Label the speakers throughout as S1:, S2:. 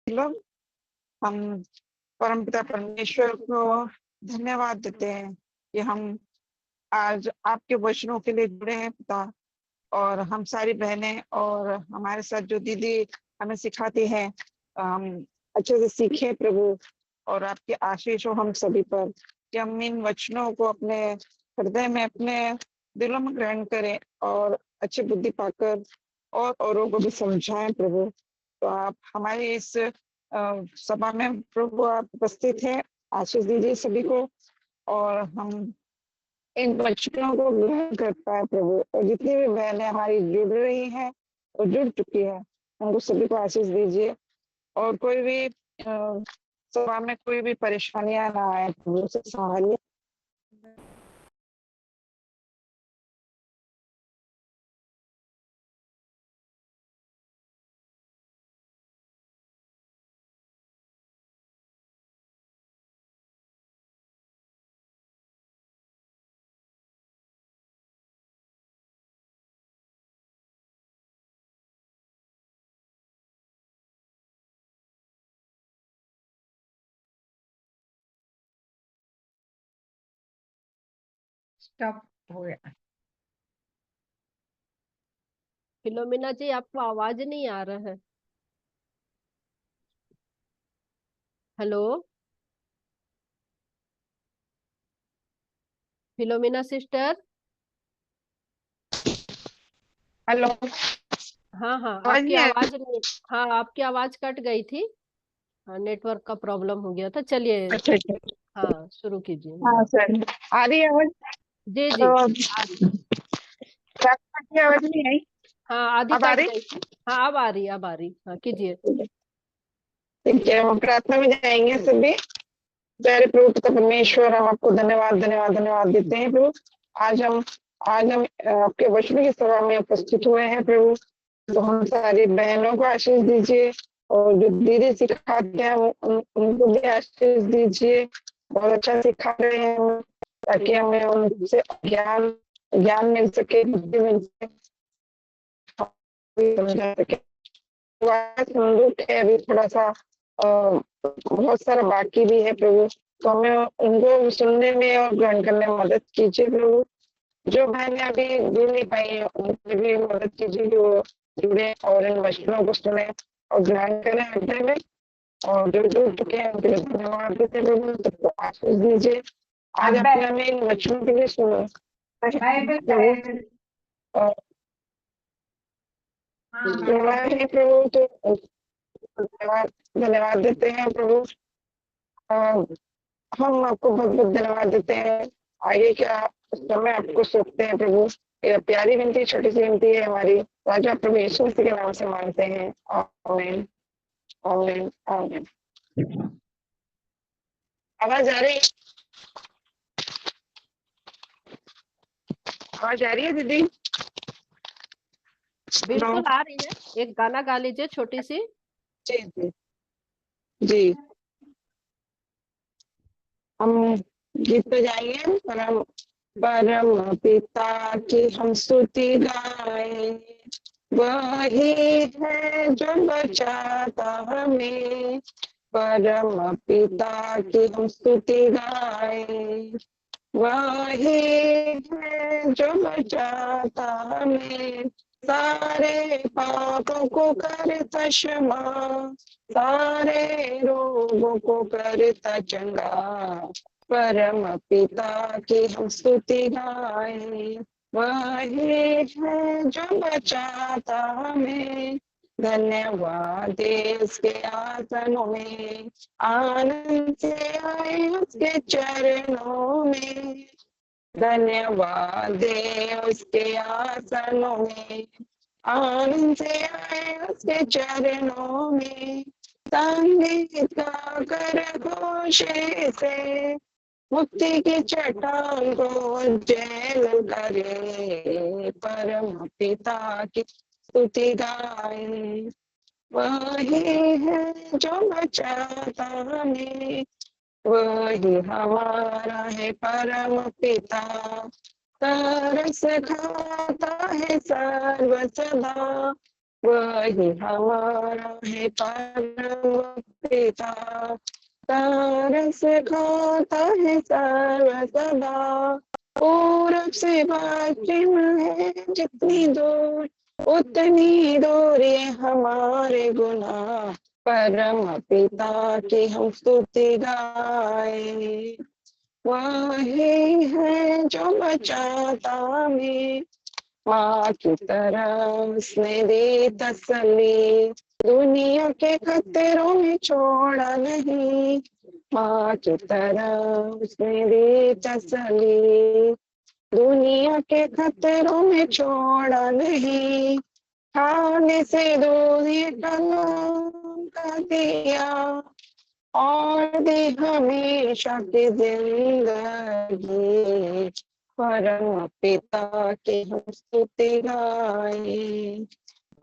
S1: लोग हम परमपिता परमेश्वर को धन्यवाद देते हैं कि हम आज आपके वचनों के लिए जुड़े हैं पिता। और हम सारी बहनें और हमारे साथ जो दीदी हमें सिखाती हैं, हम अच्छे से सीखें प्रभु। और आपके आशीष हो हम सभी पर कि हम इन वचनों को अपने हृदय में, अपने दिलों में ग्रहण करें और अच्छी बुद्धि पाकर और औरों को भी समझाएं प्रभु। तो आप हमारे इस सभा में प्रभु आप उपस्थित हैं, आशीष दीजिए सभी को और हम इन वचनों को ग्रहण कर पाए प्रभु। और जितनी भी बहनें हमारी जुड़ रही हैं और जुड़ चुकी है, उनको सभी को आशीष दीजिए और कोई भी सभा में कोई भी परेशानियां ना आए प्रभु, उसे संभालिए। स्टॉप हो गया।
S2: फिलोमिना जी, आपको आवाज नहीं आ रहा है। Hello Philomena sister.
S1: हेलो,
S2: हाँ हाँ,
S1: आवाज
S2: आपकी
S1: नहीं आ
S2: आवाज नहीं। हाँ, आपकी आवाज कट गई थी। हाँ, नेटवर्क का प्रॉब्लम हो गया था। चलिए,
S1: अच्छा अच्छा।
S2: हाँ, शुरू कीजिए।
S1: हाँ सर, आ रही है आवाज।
S2: जी जी,
S1: तो
S2: आ रही।
S1: की आवाज नहीं आई,
S2: हाँ, आधी
S1: अब आ
S2: कट
S1: रही।
S2: गई थी। हाँ, अब आ रही, अब आ रही। हाँ, कीजिए।
S1: ठीक है, हम प्रार्थना में जाएंगे सभी। प्यारे प्रभु पिता परमेश्वर, हम आपको धन्यवाद धन्यवाद धन्यवाद देते हैं प्रभु। आज हम आपके वचन की सभा में उपस्थित हुए हैं प्रभु। तो हम सारी बहनों को आशीष दीजिए और जो दीदी सिखाते हैं उनको भी आशीष दीजिए। बहुत अच्छा सिखा रहे हैं वो, ताकि हमें उनसे ज्ञान ज्ञान मिल सके, बुद्धि मिल सके, समझा सके। तो आज हम लोग है अभी थोड़ा सा बहुत सारा बाकी भी है प्रभु। तो हमें उनको सुनने में और ग्रहण करने में मदद कीजिए प्रभु। जो बहनें अभी जुड़ नहीं पाई है उनसे भी मदद कीजिए कि वो जुड़े और इन वचनों को सुने और ग्रहण करें हृदय में। और जो जुड़ चुके हैं उनके लिए धन्यवाद देते हैं प्रभु, सबको आशीष दीजिए। आज अपने हमें इन वचनों के लिए सुनो प्रभु। और सुना है प्रभु, तो धन्यवाद धन्यवाद देते हैं प्रभु। हम आपको बहुत बहुत धन्यवाद देते हैं। आगे क्या समय आपको सौंपते हैं प्रभु। ये प्यारी विनती, छोटी सी विनती है हमारी, राजा प्रभु यीशु मसीह के नाम से मांगते हैं। आमीन आमीन आमीन। आवाज आ रही, आवाज आ रही है दीदी?
S2: बिल्कुल आ रही है। एक गाना गा लीजिए, छोटी सी।
S1: जी जी जी। हम गीत पे जाएंगे। परम परम पिता की हम स्तुति गाए, वही है जो बचाता हमें। परम पिता की हम स्तुति गाए, वही है जो बचाता हमें। सारे पापों को करता क्षमा, सारे रोगों को करता चंगा। परम पिता की हम स्तुति गाए, वही है जो बचाता हमें। धन्यवाद देश के आसनों में, आनंद से आए उसके चरणों में। धन्यवाद दे उसके आसनों में, आनंद से आए उसके चरणों में। संगीत का कर घोष से मुक्ति की चट्टान को उज्जैन करे। परम पिता की स्तुति गाए, वही है जो बचाता हमें। वही हमारा है परम पिता, तरस खाता है सर्व सदा। वही हमारा है परम पिता, तरस खाता है सर्व सदा। पूरब से पश्चिम है जितनी दूर, उतनी दूर ये हमारे गुनाह। परम पिता की हम स्तुति गाए, वही है जो बचाता हमें। माँ की तरह उसने दी तसल्ली, दुनिया के खतरों में छोड़ा नहीं। माँ की तरह उसने दी तसल्ली, दुनिया के खतरों में छोड़ा नहीं। खाने से दूध ये कलाम का दिया, और दे हमेशा की जिंदगी। परम पिता के हम स्तुति गाए,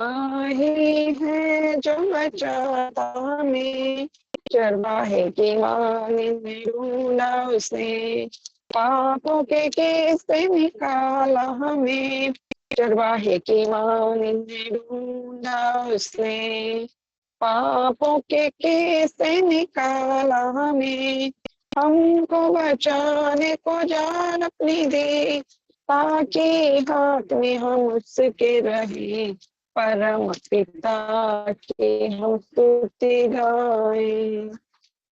S1: वही है जो बचाता हमें। चरवाहे की माने में ढूंढा उसने, पापों के केस से निकाला हमें। चरवाहे की माने में ढूंढा उसने, पापों के केस से निकाला हमें। हमको बचाने को जान अपनी दे, ताकि हाथ में हम उसके रहे। परम पिता की हम स्तुति गाए,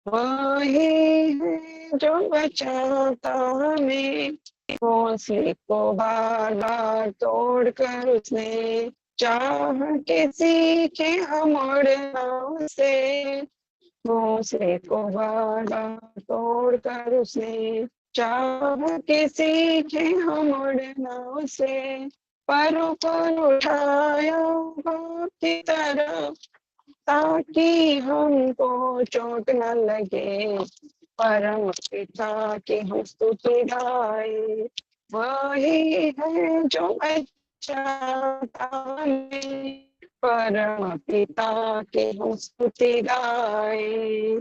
S1: वही है जो बचाता हमें। हौसले को बार बार तोड़ कर उसने, चाह के सीखे हम उड़ना उसे। हौसले को बार बार तोड़ कर उसने, चाह के सीखे हम उड़ना उसे। परों पर उठाया बाप की तरफ, ताकि हमको चोट न लगे। परम पिता की हम स्तुति गाए, वही है जो बचाता हमें। परम पिता की हम स्तुति गाए,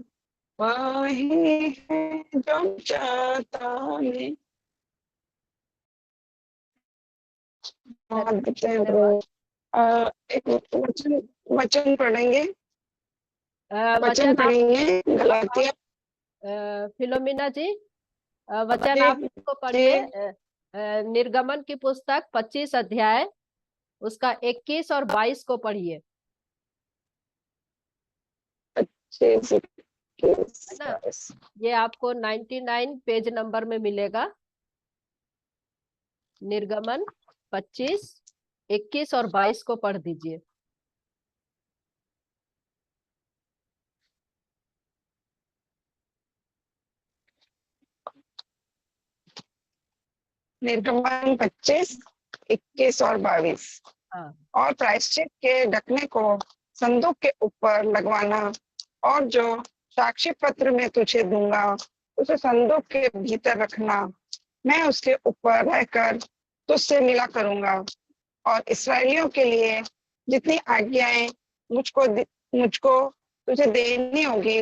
S1: वही है जो बचाता हमें।
S2: धन्यवाद।
S1: एक वचन वचन पढ़ेंगे, वचन
S2: वचन आप
S1: पढ़ेंगे गलातिया।
S2: फिलोमिना जी, वचन आप इसको पढ़िए। निर्गमन की पुस्तक 25 अध्याय, उसका 21 और 22 को पढ़िए, है ना। ये आपको 99 पेज नंबर में मिलेगा। निर्गमन 25, 21 और 22 को पढ़ दीजिए।
S1: निर्गमन 25, 21 और 22।
S2: हाँ।
S1: और प्रायश्चित के ढकने को संदूक के ऊपर लगवाना, और जो साक्षी पत्र में तुझे दूंगा उसे संदूक के भीतर रखना। मैं उसके ऊपर रहकर तुझसे मिला करूंगा, और इसराइलियों के लिए जितनी आज्ञाएं मुझको तुझे देनी होगी,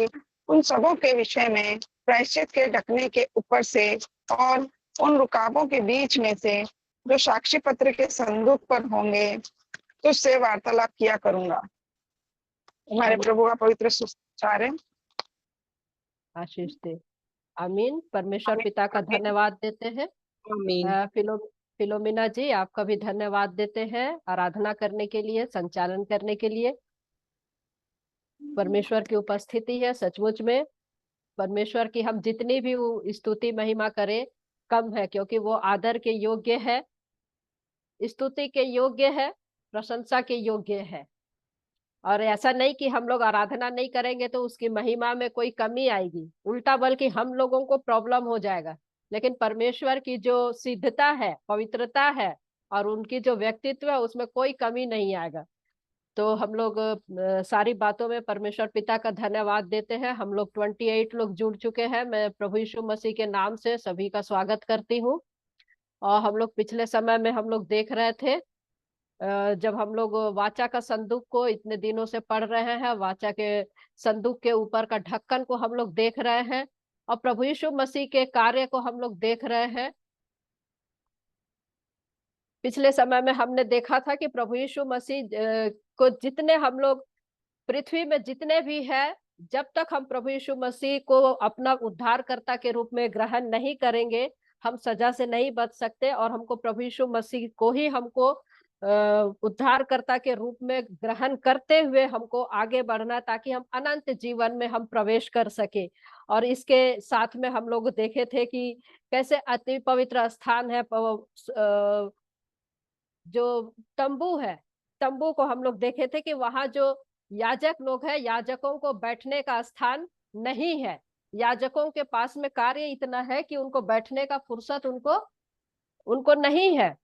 S1: उन सबों के विषय में प्रायश्चित के ढकने के ऊपर से और उन रुकावों के बीच में से जो साक्षी पत्र के संदूक पर होंगे, तुझसे वार्तालाप किया करूंगा। हमारे प्रभु का पवित्र सुसमाचार है।
S2: आशीष दे। आमीन। परमेश्वर पिता का धन्यवाद देते हैं। फिलोमिना जी, आपका भी धन्यवाद देते हैं आराधना करने के लिए, संचालन करने के लिए। परमेश्वर की उपस्थिति है, सचमुच में परमेश्वर की हम जितनी भी वो स्तुति महिमा करें कम है, क्योंकि वो आदर के योग्य है, स्तुति के योग्य है, प्रशंसा के योग्य है। और ऐसा नहीं कि हम लोग आराधना नहीं करेंगे तो उसकी महिमा में कोई कमी आएगी, उल्टा बल्कि हम लोगों को प्रॉब्लम हो जाएगा। लेकिन परमेश्वर की जो सिद्धता है, पवित्रता है, और उनकी जो व्यक्तित्व है, उसमें कोई कमी नहीं आएगा। तो हम लोग सारी बातों में परमेश्वर पिता का धन्यवाद देते हैं। हम लोग 28 लोग जुड़ चुके हैं। मैं प्रभु यीशु मसीह के नाम से सभी का स्वागत करती हूँ। और हम लोग पिछले समय में हम लोग देख रहे थे, जब हम लोग वाचा का संदूक को इतने दिनों से पढ़ रहे हैं, वाचा के संदूक के ऊपर का ढक्कन को हम लोग देख रहे हैं, और प्रभु यीशु मसीह के कार्य को हम लोग देख रहे हैं। पिछले समय में हमने देखा था कि प्रभु यीशु मसीह को जितने हम लोग पृथ्वी में जितने भी है जब तक हम प्रभु यीशु मसीह को अपना उद्धारकर्ता के रूप में ग्रहण नहीं करेंगे, हम सजा से नहीं बच सकते। और हमको प्रभु यीशु मसीह को ही हमको उद्धारकर्ता के रूप में ग्रहण करते हुए हमको आगे बढ़ना, ताकि हम अनंत जीवन में हम प्रवेश कर सके। और इसके साथ में हम लोग देखे थे कि कैसे अति पवित्र स्थान है, जो तंबू है, तंबू को हम लोग देखे थे कि वहां जो याजक लोग हैं, याजकों को बैठने का स्थान नहीं है। याजकों के पास में कार्य इतना है कि उनको बैठने का फुर्सत उनको उनको नहीं है।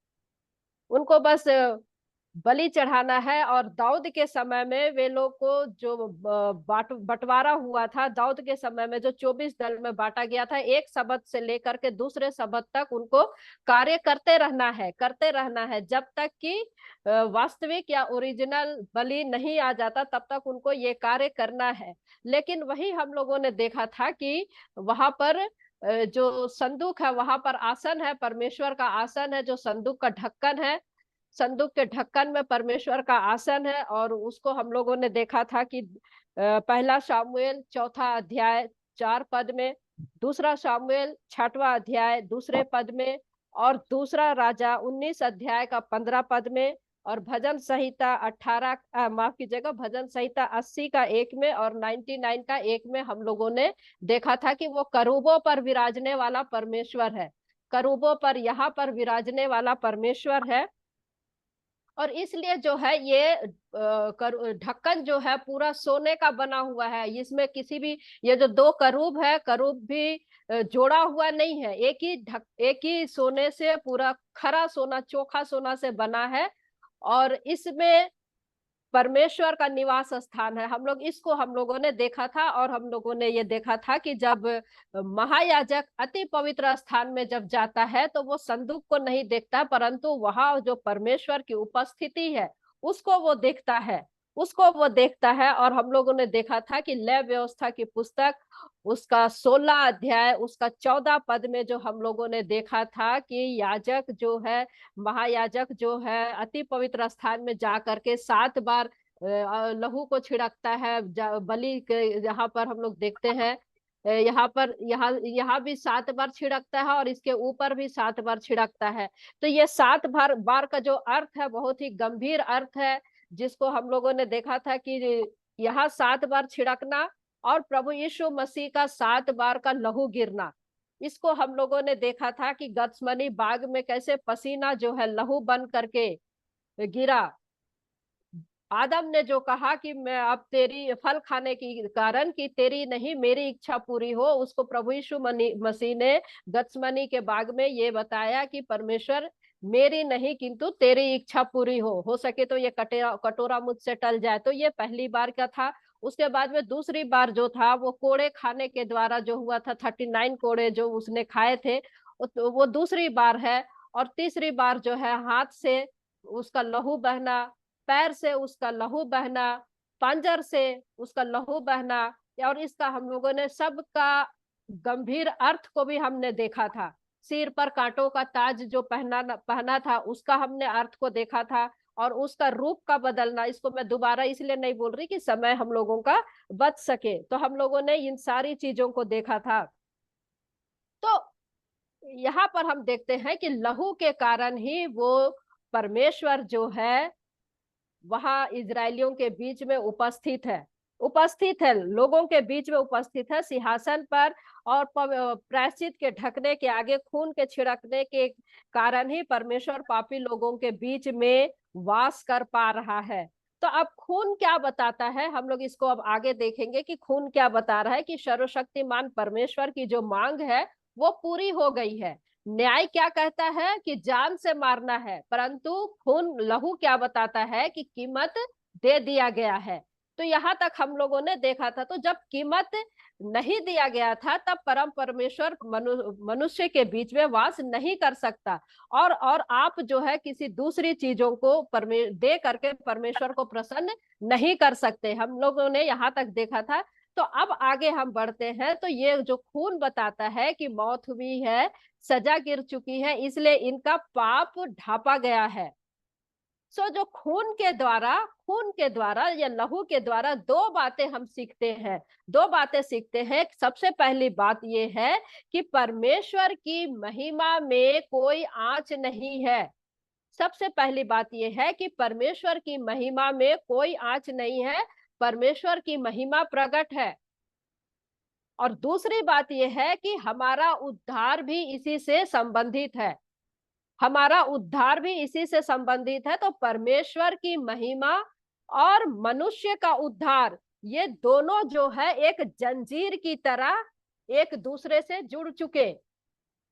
S2: उनको बस बलि चढ़ाना है। और दाऊद के समय में वे लोग को जो बंटवारा हुआ था, दाऊद के समय में जो 24 दल में बांटा गया था, एक सबत से लेकर के दूसरे सबत तक उनको कार्य करते रहना है, जब तक कि वास्तविक या ओरिजिनल बलि नहीं आ जाता, तब तक उनको ये कार्य करना है। लेकिन वही हम लोगों ने देखा था कि वहां पर जो संदूक है, वहां पर आसन है, परमेश्वर का आसन है, जो संदूक का ढक्कन है, संदूक के ढक्कन में परमेश्वर का आसन है। और उसको हम लोगों ने देखा था कि पहला शामुएल 4 अध्याय 4 पद में, दूसरा शामुएल 6वां अध्याय 2 पद में, और दूसरा राजा 19 अध्याय का 15 पद में, और भजन संहिता 80 का 1 में, और 99 का 1 में हम लोगों ने देखा था कि वो करूबों पर विराजने वाला परमेश्वर है। करूबों पर यहाँ पर विराजने वाला परमेश्वर है। और इसलिए जो है ये ढक्कन जो है पूरा सोने का बना हुआ है। इसमें किसी भी, ये जो 2 करूब है, करूब भी जोड़ा हुआ नहीं है। एक ही सोने से, पूरा खरा सोना, चोखा सोना से बना है। और इसमें परमेश्वर का निवास स्थान है। हम लोगों ने देखा था। और हम लोगों ने ये देखा था कि जब महायाजक अति पवित्र स्थान में जब जाता है, तो वो संदूक को नहीं देखता, परंतु वहां जो परमेश्वर की उपस्थिति है उसको वो देखता है। और हम लोगों ने देखा था कि लय व्यवस्था की पुस्तक, उसका 16 अध्याय उसका 14 पद में जो हम लोगों ने देखा था कि याजक जो है, महायाजक जो है, अति पवित्र स्थान में जा करके 7 बार लहू को छिड़कता है। बलि के यहाँ पर हम लोग देखते हैं, यहाँ भी 7 बार छिड़कता है, और इसके ऊपर भी 7 बार छिड़कता है। तो ये 7 बार बार का जो अर्थ है, बहुत ही गंभीर अर्थ है, जिसको हम लोगों ने देखा था कि यहाँ 7 बार छिड़कना, और प्रभु यीशु मसीह का 7 बार का लहू गिरना। इसको हम लोगों ने देखा था कि गत्समनी बाग में कैसे पसीना जो है लहू बन करके गिरा। आदम ने जो कहा कि मैं अब तेरी फल खाने के कारण कि तेरी नहीं मेरी इच्छा पूरी हो, उसको प्रभु यीशु मसीह ने गत्समनी के बाग में ये बताया कि परमेश्वर, मेरी नहीं किंतु तेरी इच्छा पूरी हो सके तो ये कटोरा मुझसे टल जाए। तो ये पहली बार का था। उसके बाद में दूसरी बार जो था, वो कोड़े खाने के द्वारा जो हुआ था, 39 कोड़े जो उसने खाए थे, वो दूसरी बार है। और तीसरी बार जो है, हाथ से उसका लहू बहना, पैर से उसका लहू बहना, पांजर से उसका लहू बहना। और इसका हम लोगों ने सबका गंभीर अर्थ को भी हमने देखा था। सिर पर कांटों का ताज जो पहना था, उसका हमने अर्थ को देखा था। और उसका रूप का बदलना, इसको मैं दोबारा इसलिए नहीं बोल रही कि समय हम लोगों का बच सके। तो हम लोगों ने इन सारी चीजों को देखा था। तो यहाँ पर हम देखते हैं कि लहू के कारण ही वो परमेश्वर जो है वहां इजरायलियों के बीच में उपस्थित है, लोगों के बीच में उपस्थित है सिंहासन पर। और प्रायश्चित के ढकने के आगे खून के छिड़कने के कारण ही परमेश्वर पापी लोगों के बीच में वास कर पा रहा है। तो अब खून क्या बताता है, हम लोग इसको अब आगे देखेंगे कि खून क्या बता रहा है। कि सर्वशक्तिमान परमेश्वर की जो मांग है वो पूरी हो गई है। न्याय क्या कहता है कि जान से मारना है, परंतु खून लहू क्या बताता है कि कीमत दे दिया गया है। तो यहाँ तक हम लोगों ने देखा था। तो जब कीमत नहीं दिया गया था, तब परम परमेश्वर मनुष्य के बीच में वास नहीं कर सकता। और आप जो है किसी दूसरी चीजों को दे करके परमेश्वर को प्रसन्न नहीं कर सकते। हम लोगों ने यहाँ तक देखा था। तो अब आगे हम बढ़ते हैं। तो ये जो खून बताता है कि मौत हुई है, सजा गिर चुकी है, इसलिए इनका पाप ढापा गया है। सो जो खून के द्वारा या लहू के द्वारा दो बातें हम सीखते हैं, दो बातें सीखते हैं। सबसे पहली बात यह है कि परमेश्वर की महिमा में कोई आँच नहीं है। सबसे पहली बात यह है कि परमेश्वर की महिमा में कोई आँच नहीं है, परमेश्वर की महिमा प्रकट है। और दूसरी बात यह है कि हमारा उद्धार भी इसी से संबंधित है, हमारा उद्धार भी इसी से संबंधित है। तो परमेश्वर की महिमा और मनुष्य का उद्धार, ये दोनों जो है एक जंजीर की तरह एक दूसरे से जुड़ चुके।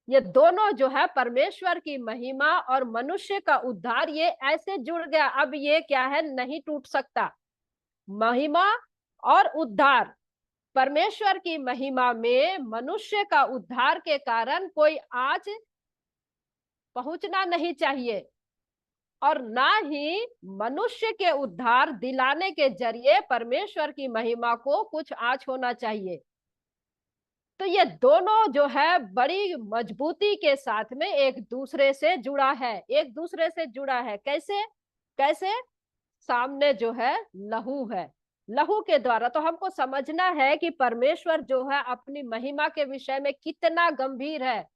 S2: ये दोनों जो है परमेश्वर की महिमा और मनुष्य का उद्धार, ये ऐसे जुड़ गया, अब ये क्या है, नहीं टूट सकता। महिमा और उद्धार, परमेश्वर की महिमा में मनुष्य का उद्धार के कारण कोई आँच पहुंचना नहीं चाहिए, और ना ही मनुष्य के उद्धार दिलाने के जरिए परमेश्वर की महिमा को कुछ आँच होना चाहिए। तो ये दोनों जो है बड़ी मजबूती के साथ में एक दूसरे से जुड़ा है, एक दूसरे से जुड़ा है। कैसे कैसे? सामने जो है लहू है, लहू के द्वारा। तो हमको समझना है कि परमेश्वर जो है अपनी महिमा के विषय में कितना गंभीर है,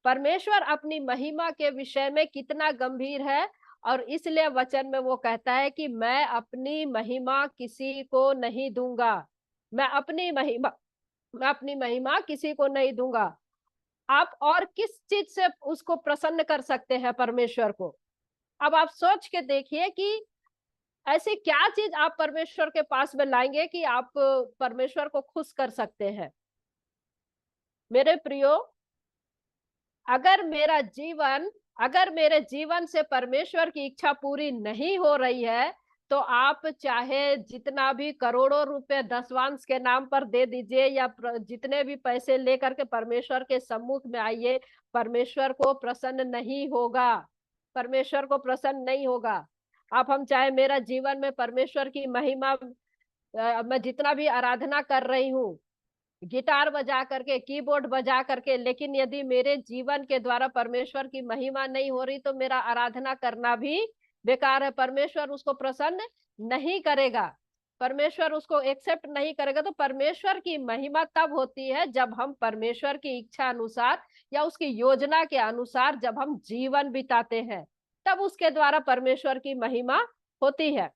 S2: परमेश्वर अपनी महिमा के विषय में कितना गंभीर है। और इसलिए वचन में वो कहता है कि मैं अपनी महिमा किसी को नहीं दूंगा, मैं अपनी महिमा किसी को नहीं दूंगा। आप और किस चीज से उसको प्रसन्न कर सकते हैं परमेश्वर को? अब आप सोच के देखिए कि ऐसी क्या चीज आप परमेश्वर के पास में लाएंगे कि आप परमेश्वर को खुश कर सकते हैं। मेरे प्रियो, अगर मेरे जीवन से परमेश्वर की इच्छा पूरी नहीं हो रही है, तो आप चाहे जितना भी करोड़ों रुपए दसवांश के नाम पर दे दीजिए या जितने भी पैसे लेकर के परमेश्वर के सम्मुख में आइए, परमेश्वर को प्रसन्न नहीं होगा, परमेश्वर को प्रसन्न नहीं होगा। आप हम चाहे मेरा जीवन में परमेश्वर की महिमा, मैं जितना भी आराधना कर रही हूँ, गिटार बजा करके, कीबोर्ड बजा करके, लेकिन यदि मेरे जीवन के द्वारा परमेश्वर की महिमा नहीं हो रही, तो मेरा आराधना करना भी बेकार है। परमेश्वर उसको प्रसन्न नहीं करेगा, परमेश्वर उसको एक्सेप्ट नहीं करेगा। तो परमेश्वर की महिमा तब होती है जब हम परमेश्वर की इच्छा अनुसार या उसकी योजना के अनुसार जब हम जीवन बिताते हैं, तब उसके द्वारा परमेश्वर की महिमा होती है।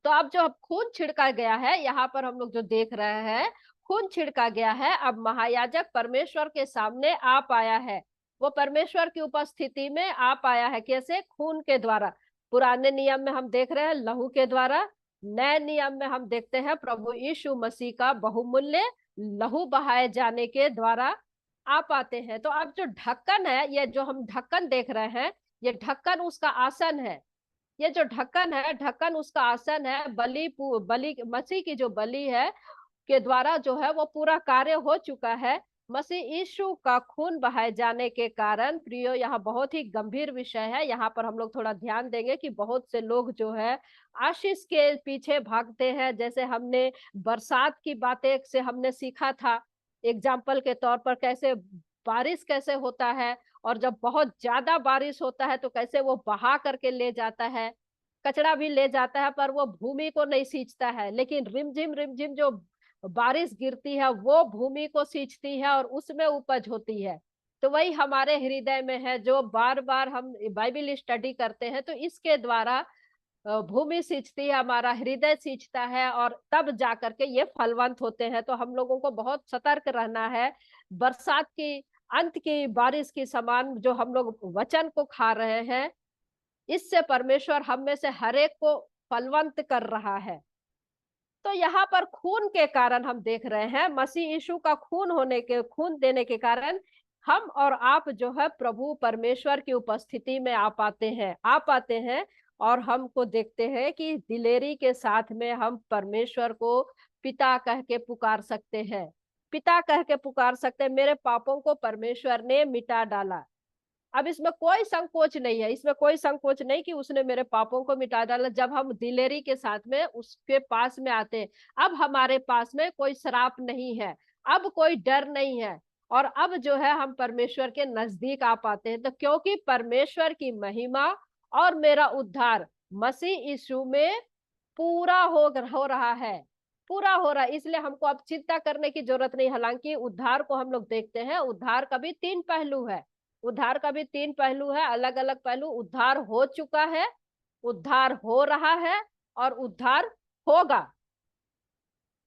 S2: तो अब जो खून छिड़का गया है, यहाँ पर हम लोग जो देख रहे हैं, खून छिड़का गया है। अब महायाजक परमेश्वर के सामने आ पाया है, वो परमेश्वर की उपस्थिति में आ पाया है। कैसे? खून के द्वारा। पुराने नियम में हम देख रहे हैं लहू के द्वारा, नए नियम में हम देखते हैं प्रभु यीशु मसीह का बहुमूल्य लहू बहाए जाने के द्वारा आ पाते हैं। तो अब जो ढक्कन है, ये जो हम ढक्कन देख रहे हैं, ये ढक्कन उसका आसन है। ये जो ढक्कन है, ढक्कन उसका आसन है। बलि बलि मसीह की जो बलि है के द्वारा जो है वो पूरा कार्य हो चुका है। मसीह यीशु का खून बहाए जाने के कारण, प्रियो, यहाँ बहुत ही गंभीर विषय है। यहाँ पर हम लोग थोड़ा ध्यान देंगे कि बहुत से लोग जो है आशीष के पीछे भागते हैं। जैसे हमने बरसात की बातें से हमने सीखा था एग्जाम्पल के तौर पर, कैसे बारिश कैसे होता है, और जब बहुत ज्यादा बारिश होता है तो कैसे वो बहा करके ले जाता है, कचरा भी ले जाता है, पर वो भूमि को नहीं सींचता है। लेकिन रिमझिम रिमझिम जो बारिश गिरती है वो भूमि को सींचती है और उसमें उपज होती है। तो वही हमारे हृदय में है, जो बार बार हम बाइबल स्टडी करते हैं, तो इसके द्वारा भूमि सींचती है, हमारा हृदय सींचता है, और तब जा करके ये फलवंत होते हैं। तो हम लोगों को बहुत सतर्क रहना है। बरसात की अंत की बारिश की समान जो हम लोग वचन को खा रहे हैं, इससे परमेश्वर हम में से हर एक को फलवंत कर रहा है। तो यहाँ पर खून के कारण हम देख रहे हैं, मसीह यीशु का खून देने के कारण हम और आप जो है प्रभु परमेश्वर की उपस्थिति में आ पाते हैं। और हमको देखते हैं कि दिलेरी के साथ में हम परमेश्वर को पिता कह के पुकार सकते हैं, पिता कह के पुकार सकते हैं। मेरे पापों को परमेश्वर ने मिटा डाला। अब इसमें कोई संकोच नहीं है, इसमें कोई संकोच नहीं कि उसने मेरे पापों को मिटा डाला। जब हम दिलेरी के साथ में उसके पास में आते हैं, अब हमारे पास में कोई श्राप नहीं है, अब कोई डर नहीं है, और अब जो है हम परमेश्वर के नजदीक आ पाते हैं। तो क्योंकि परमेश्वर की महिमा और मेरा उद्धार मसीह यीशु में पूरा हो रहा है, पूरा हो रहा है। इसलिए हमको अब चिंता करने की जरूरत नहीं। हालांकि उद्धार को हम लोग देखते हैं, उद्धार का भी तीन पहलू है, उद्धार का भी तीन पहलू है, अलग अलग पहलू। उद्धार हो चुका है, उद्धार हो रहा है और उद्धार होगा।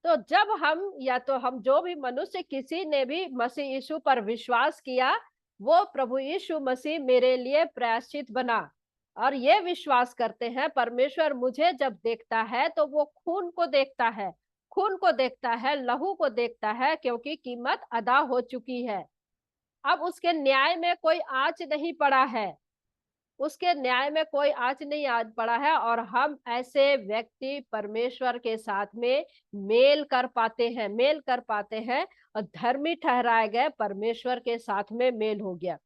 S2: तो जब हम, या तो हम जो भी मनुष्य किसी ने भी मसीह यीशु पर विश्वास किया, वो प्रभु यीशु मसीह मेरे लिए प्रायश्चित बना, और ये विश्वास करते हैं परमेश्वर मुझे जब देखता है तो वो खून को देखता है, खून को देखता है, लहू को देखता है, क्योंकि कीमत अदा हो चुकी है। अब उसके न्याय में कोई आंच नहीं पड़ा है, उसके न्याय में कोई आंच नहीं आज पड़ा है, और हम ऐसे व्यक्ति परमेश्वर के साथ में मेल कर पाते हैं, मेल कर पाते हैं, और धर्मी ठहराए गए, परमेश्वर के साथ में मेल हो गया।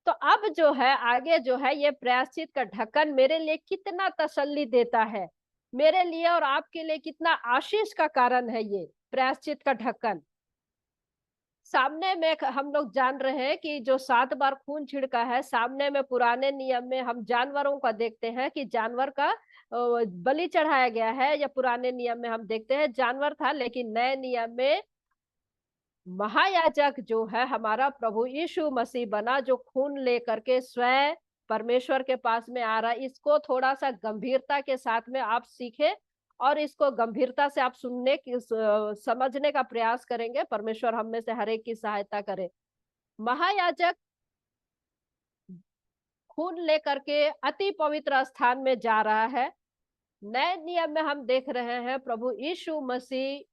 S2: तो अब जो है आगे जो है, ये प्रायश्चित का ढक्कन मेरे लिए कितना तसल्ली देता है, मेरे लिए और आपके लिए कितना आशीष का कारण है ये प्रायश्चित का ढक्कन। सामने में हम लोग जान रहे हैं कि जो 7 बार खून छिड़का है, सामने में पुराने नियम में हम जानवरों का देखते हैं कि जानवर का बलि चढ़ाया गया है, या पुराने नियम में हम देखते हैं जानवर था, लेकिन नए नियम में महायाजक जो है हमारा प्रभु यीशु मसीह बना, जो खून लेकर के स्वयं परमेश्वर के पास में आ रहा है। इसको थोड़ा सा गंभीरता के साथ में आप सीखे, और इसको गंभीरता से आप सुनने की समझने का प्रयास करेंगे। परमेश्वर हम में से हर एक की सहायता करे। महायाजक खून लेकर के अति पवित्र स्थान में जा रहा है। नए नियम में हम देख रहे हैं प्रभु यीशु मसीह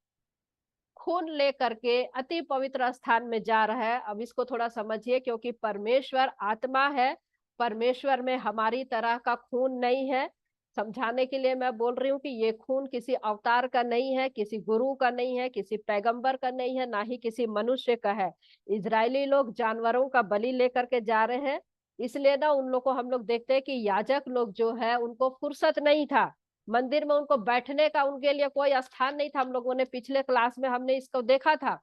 S2: खून लेकर के अति पवित्र स्थान में जा रहा है। अब इसको थोड़ा समझिए, क्योंकि परमेश्वर आत्मा है, परमेश्वर में हमारी तरह का खून नहीं है। समझाने के लिए मैं बोल रही हूँ कि ये खून किसी अवतार का नहीं है, किसी गुरु का नहीं है, किसी पैगंबर का नहीं है, ना ही किसी मनुष्य का है। इजरायली लोग जानवरों का बलि लेकर के जा रहे हैं, इसलिए ना उन लोग को हम लोग देखते हैं कि याजक लोग जो है उनको फुर्सत नहीं था, मंदिर में उनको बैठने का उनके लिए कोई स्थान नहीं था। हम लोगों ने पिछले क्लास में हमने इसको देखा था।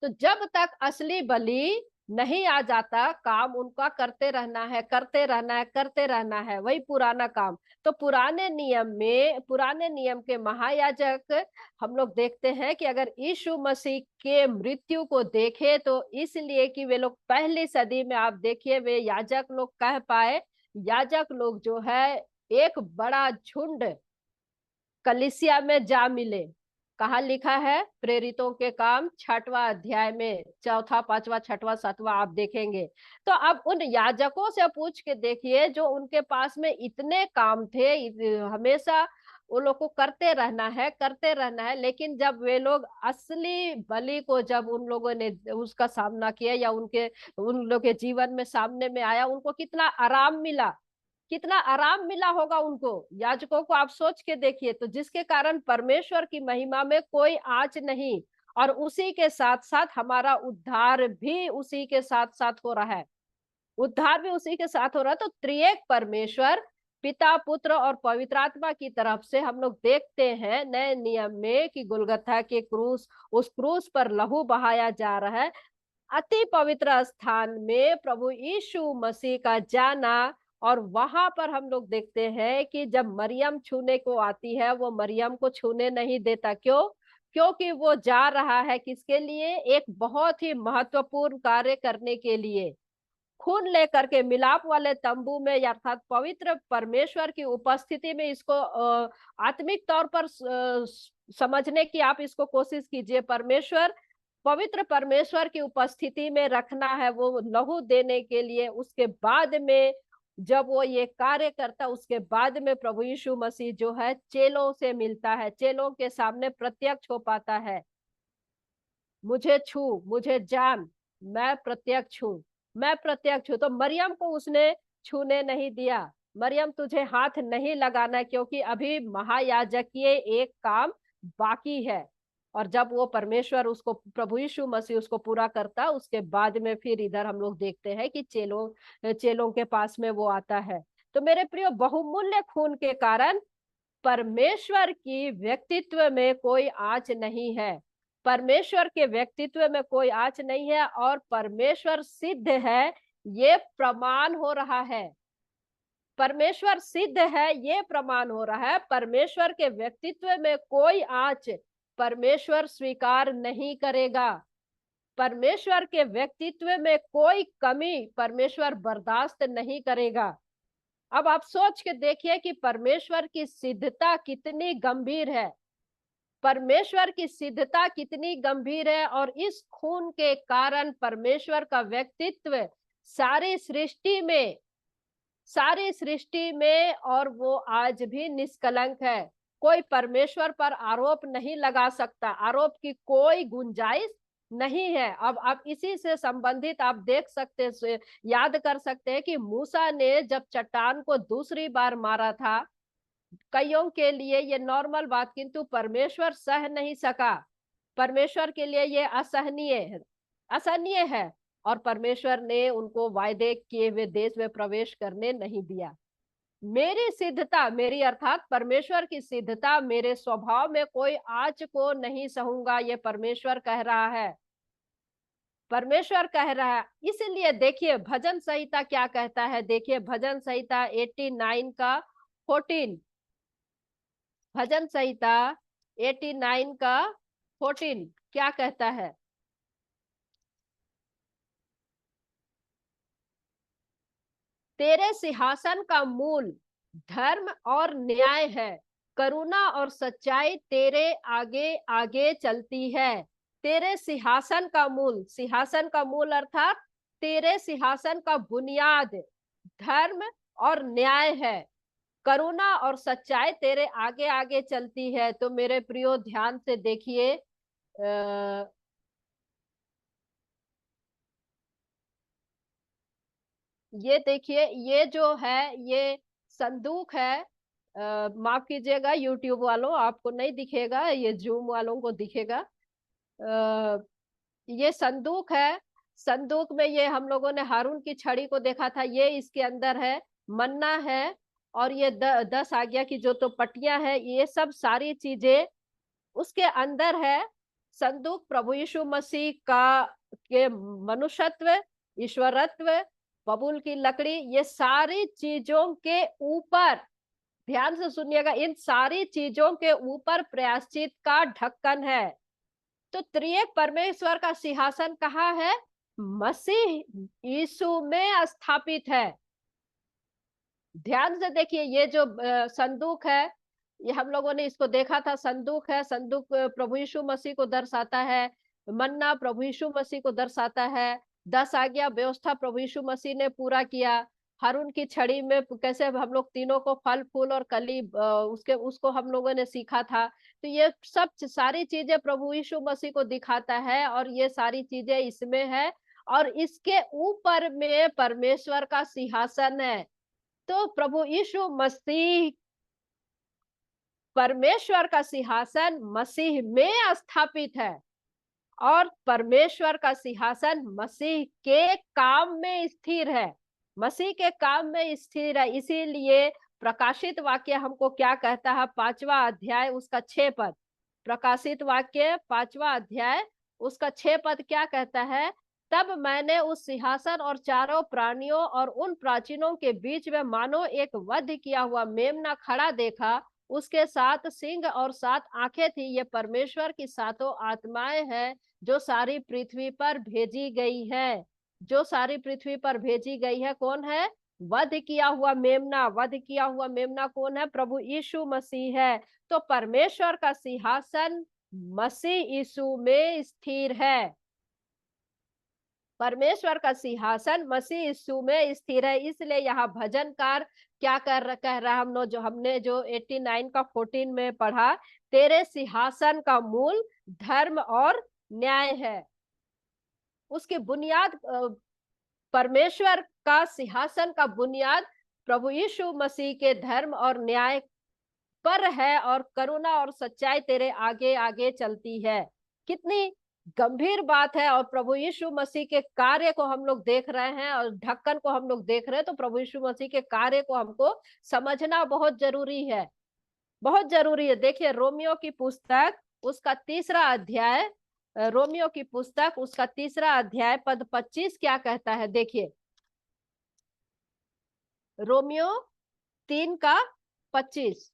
S2: तो जब तक असली बलि नहीं आ जाता, काम उनका करते रहना है, करते रहना है, करते रहना है, वही पुराना काम। तो पुराने नियम में, पुराने नियम के महायाजक हम लोग देखते हैं कि अगर यीशु मसीह के मृत्यु को देखे तो इसलिए कि वे लोग पहली सदी में, आप देखिए, वे याजक लोग कह पाए, याजक लोग जो है एक बड़ा झुंड कलीसिया में जा मिले। कहा लिखा है प्रेरितों के काम 6वां अध्याय में, 4, 5, 6, 7 आप देखेंगे। तो अब उन याजकों से पूछ के देखिए, जो उनके पास में इतने काम थे, हमेशा वो लोग को करते रहना है, करते रहना है, लेकिन जब वे लोग असली बलि को, जब उन लोगों ने उसका सामना किया, या उन लोग के जीवन में सामने में आया, उनको कितना आराम मिला, कितना आराम मिला होगा उनको, याजकों को। आप सोच के देखिए। तो जिसके कारण परमेश्वर की महिमा में कोई आंच नहीं, और उसी के साथ साथ हमारा उद्धार भी उसी के साथ साथ हो रहा है, उद्धार भी उसी के साथ हो रहा है। तो त्रिएक परमेश्वर पिता, पुत्र और पवित्र आत्मा की तरफ से हम लोग देखते हैं नए नियम में कि गुलगथा के क्रूस, उस क्रूस पर लहू बहाया जा रहा है। अति पवित्र स्थान में प्रभु यीशु मसीह का जाना, और वहां पर हम लोग देखते हैं कि जब मरियम छूने को आती है, वो मरियम को छूने नहीं देता। क्यों? क्योंकि वो जा रहा है किसके लिए? एक बहुत ही महत्वपूर्ण कार्य करने के लिए। खून लेकर के मिलाप वाले तंबू में, अर्थात पवित्र परमेश्वर की उपस्थिति में, इसको आत्मिक तौर पर समझने की आप इसको कोशिश कीजिए। परमेश्वर, पवित्र परमेश्वर की उपस्थिति में रखना है वो लहू देने के लिए। उसके बाद में जब वो ये कार्य करता, उसके बाद में प्रभु यीशु मसीह जो है चेलों से मिलता है, चेलों के सामने प्रत्यक्ष हो पाता है। मुझे छू, मुझे जान, मैं प्रत्यक्ष हूँ, मैं प्रत्यक्ष हूँ। तो मरियम को उसने छूने नहीं दिया। मरियम, तुझे हाथ नहीं लगाना है, क्योंकि अभी महायाजकीय एक काम बाकी है। और जब वो परमेश्वर उसको, प्रभु यीशु मसीह उसको पूरा करता, उसके बाद में फिर इधर हम लोग देखते हैं कि चेलों के पास में वो आता है। तो मेरे प्रियो, बहुमूल्य खून के कारण परमेश्वर की व्यक्तित्व में कोई आंच नहीं है, परमेश्वर के व्यक्तित्व में कोई आंच नहीं है, और परमेश्वर सिद्ध है, ये प्रमाण हो रहा है। परमेश्वर सिद्ध है, ये प्रमाण हो रहा है। परमेश्वर के व्यक्तित्व में कोई आंच परमेश्वर स्वीकार नहीं करेगा। परमेश्वर के व्यक्तित्व में कोई कमी परमेश्वर बर्दाश्त नहीं करेगा। अब आप सोच के देखिए कि परमेश्वर की सिद्धता कितनी गंभीर है। परमेश्वर की सिद्धता कितनी गंभीर है, और इस खून के कारण परमेश्वर का व्यक्तित्व सारी सृष्टि में और वो आज भी निष्कलंक है। कोई परमेश्वर पर आरोप नहीं लगा सकता, आरोप की कोई गुंजाइश नहीं है। अब आप इसी से संबंधित आप देख सकते, याद कर सकते हैं कि मूसा ने जब चट्टान को दूसरी बार मारा था, कईयों के लिए ये नॉर्मल बात, किंतु परमेश्वर सह नहीं सका। परमेश्वर के लिए ये असहनीय है, और परमेश्वर ने उनको वायदे किए हुए देश में प्रवेश करने नहीं दिया। मेरी सिद्धता, मेरी अर्थात परमेश्वर की सिद्धता, मेरे स्वभाव में कोई आँच को नहीं सहूंगा, ये परमेश्वर कह रहा है। परमेश्वर कह रहा है। इसलिए देखिए भजन संहिता क्या कहता है, देखिए भजन संहिता 89 का 14, भजन संहिता 89 का 14 क्या कहता है। तेरे सिंहासन का मूल धर्म और न्याय है, करुणा और सच्चाई तेरे आगे आगे चलती है। तेरे सिंहासन का मूल अर्थात तेरे सिंहासन का बुनियाद धर्म और न्याय है, करुणा और सच्चाई तेरे आगे आगे चलती है। तो मेरे प्रियो ध्यान से देखिए, ये देखिए, ये जो है ये संदूक है। माफ कीजिएगा यूट्यूब वालों, आपको नहीं दिखेगा, ये जूम वालों को दिखेगा। ये संदूक है। संदूक में ये हम लोगों ने हारून की छड़ी को देखा था, ये इसके अंदर है, मन्ना है, और ये 10 आज्ञा की जो तो पट्टियां है, ये सब सारी चीजें उसके अंदर है। संदूक प्रभु यीशु मसीह का के मनुष्यत्व, ईश्वरत्व, बबूल की लकड़ी, ये सारी चीजों के ऊपर, ध्यान से सुनिएगा, इन सारी चीजों के ऊपर प्रायश्चित का ढक्कन है। तो त्रिएक परमेश्वर का सिंहासन कहाँ है? मसीह यीशु में स्थापित है। ध्यान से देखिए, ये जो संदूक है, ये हम लोगों ने इसको देखा था, संदूक है। संदूक प्रभु यीशु मसीह को दर्शाता है, मन्ना प्रभु यीशु मसीह को दर्शाता है, 10 आज्ञा व्यवस्था प्रभु यीशु मसीह ने पूरा किया। हारून की छड़ी में कैसे हम लोग तीनों को फल फूल और कली उसको हम लोगों ने सीखा था। तो ये सब सारी चीजें प्रभु यीशु मसीह को दिखाता है, और ये सारी चीजें इसमें है, और इसके ऊपर में परमेश्वर का सिंहासन है। तो प्रभु यीशु मसीह, परमेश्वर का सिंहासन मसीह में स्थापित है, और परमेश्वर का सिंहासन मसीह के काम में स्थिर है, मसीह के काम में स्थिर है। इसीलिए प्रकाशित वाक्य हमको क्या कहता है, 5वां अध्याय उसका 6 पद, प्रकाशित वाक्य 5वां अध्याय उसका 6 पद क्या कहता है, तब मैंने उस सिंहासन और चारों प्राणियों और उन प्राचीनों के बीच में मानो एक वध किया हुआ मेमना खड़ा देखा। उसके 7 सिंह और 7 आंखें थी। ये परमेश्वर की 7 आत्माएं हैं जो सारी पृथ्वी पर भेजी गई है, जो सारी पृथ्वी पर भेजी गई है। कौन है? वध किया हुआ मेमना। वध किया हुआ मेमना कौन है? प्रभु यीशु मसीह है। तो परमेश्वर का सिंहासन मसीह यीशु में स्थिर है। परमेश्वर का सिंहासन मसीह यीशु में स्थिर है। इसलिए यहाँ भजनकार क्या कह रहा, हमने जो 89 का 14 में पढ़ा, तेरे सिंहासन का मूल धर्म और न्याय है। उसकी बुनियाद, परमेश्वर का सिंहासन का बुनियाद प्रभु यीशु मसीह के धर्म और न्याय पर है, और करुणा और सच्चाई तेरे आगे आगे चलती है। कितनी गंभीर बात है। और प्रभु यीशु मसीह के कार्य को हम लोग देख रहे हैं, और ढक्कन को हम लोग देख रहे हैं, तो प्रभु यीशु मसीह के कार्य को हमको समझना बहुत जरूरी है, बहुत जरूरी है। देखिए रोमियो की पुस्तक उसका 3रा अध्याय, रोमियो की पुस्तक उसका 3रा अध्याय पद 25 क्या कहता है, देखिए रोमियो 3:25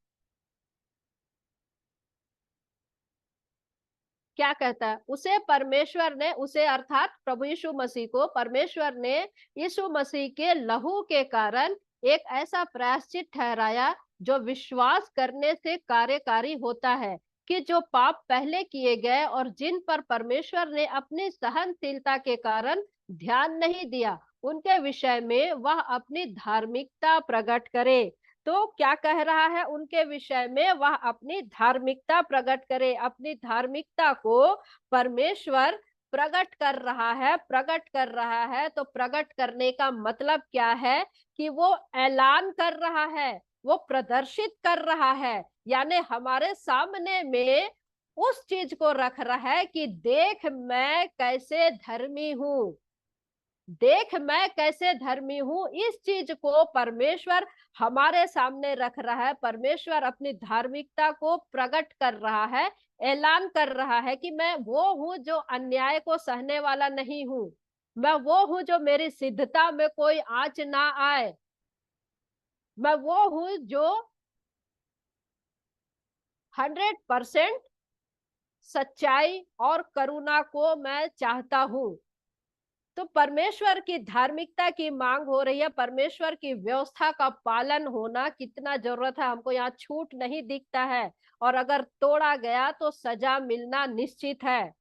S2: क्या कहता है? उसे परमेश्वर ने, उसे अर्थात प्रभु यीशु मसीह को परमेश्वर ने यीशु मसीह के लहू के कारण एक ऐसा प्रायश्चित ठहराया जो विश्वास करने से कार्यकारी होता है, कि जो पाप पहले किए गए और जिन पर परमेश्वर ने अपनी सहनशीलता के कारण ध्यान नहीं दिया, उनके विषय में वह अपनी धार्मिकता प्रकट करे। तो क्या कह रहा है? उनके विषय में वह अपनी धार्मिकता प्रकट करे। अपनी धार्मिकता को परमेश्वर प्रकट कर रहा है, प्रकट कर रहा है। तो प्रकट करने का मतलब क्या है? कि वो ऐलान कर रहा है, वो प्रदर्शित कर रहा है, यानी हमारे सामने में उस चीज को रख रहा है कि देख मैं कैसे धर्मी हूं, देख मैं कैसे धर्मी हूं। इस चीज को परमेश्वर हमारे सामने रख रहा है। परमेश्वर अपनी धार्मिकता को प्रकट कर रहा है, ऐलान कर रहा है कि मैं वो हूं जो अन्याय को सहने वाला नहीं हूं, मैं वो हूं जो मेरी सिद्धता में कोई आंच ना आए, मैं वो हूं जो 100% सच्चाई और करुणा को मैं चाहता हूं। तो परमेश्वर की धार्मिकता की मांग हो रही है, परमेश्वर की व्यवस्था का पालन होना कितना जरूरत है। हमको यहाँ छूट नहीं दिखता है, और अगर तोड़ा गया तो सजा मिलना निश्चित है।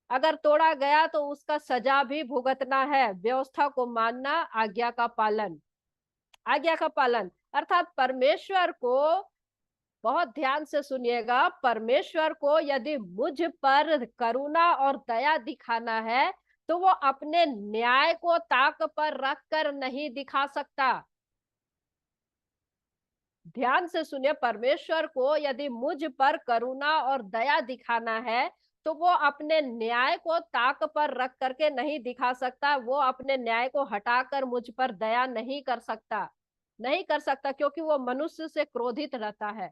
S2: अगर तोड़ा गया तो उसका सजा भी भुगतना है। व्यवस्था को मानना, आज्ञा का पालन, आज्ञा का पालन अर्थात परमेश्वर को, बहुत ध्यान से सुनिएगा, परमेश्वर को यदि मुझ पर करुणा और दया दिखाना है तो वो अपने न्याय को ताक पर रखकर नहीं दिखा सकता। ध्यान से सुनिए, परमेश्वर को यदि मुझ पर करुणा और दया दिखाना है तो वो अपने न्याय को ताक पर रख करके नहीं दिखा सकता। वो अपने न्याय को हटाकर मुझ पर दया नहीं कर सकता, नहीं कर सकता, क्योंकि वो मनुष्य से क्रोधित रहता है।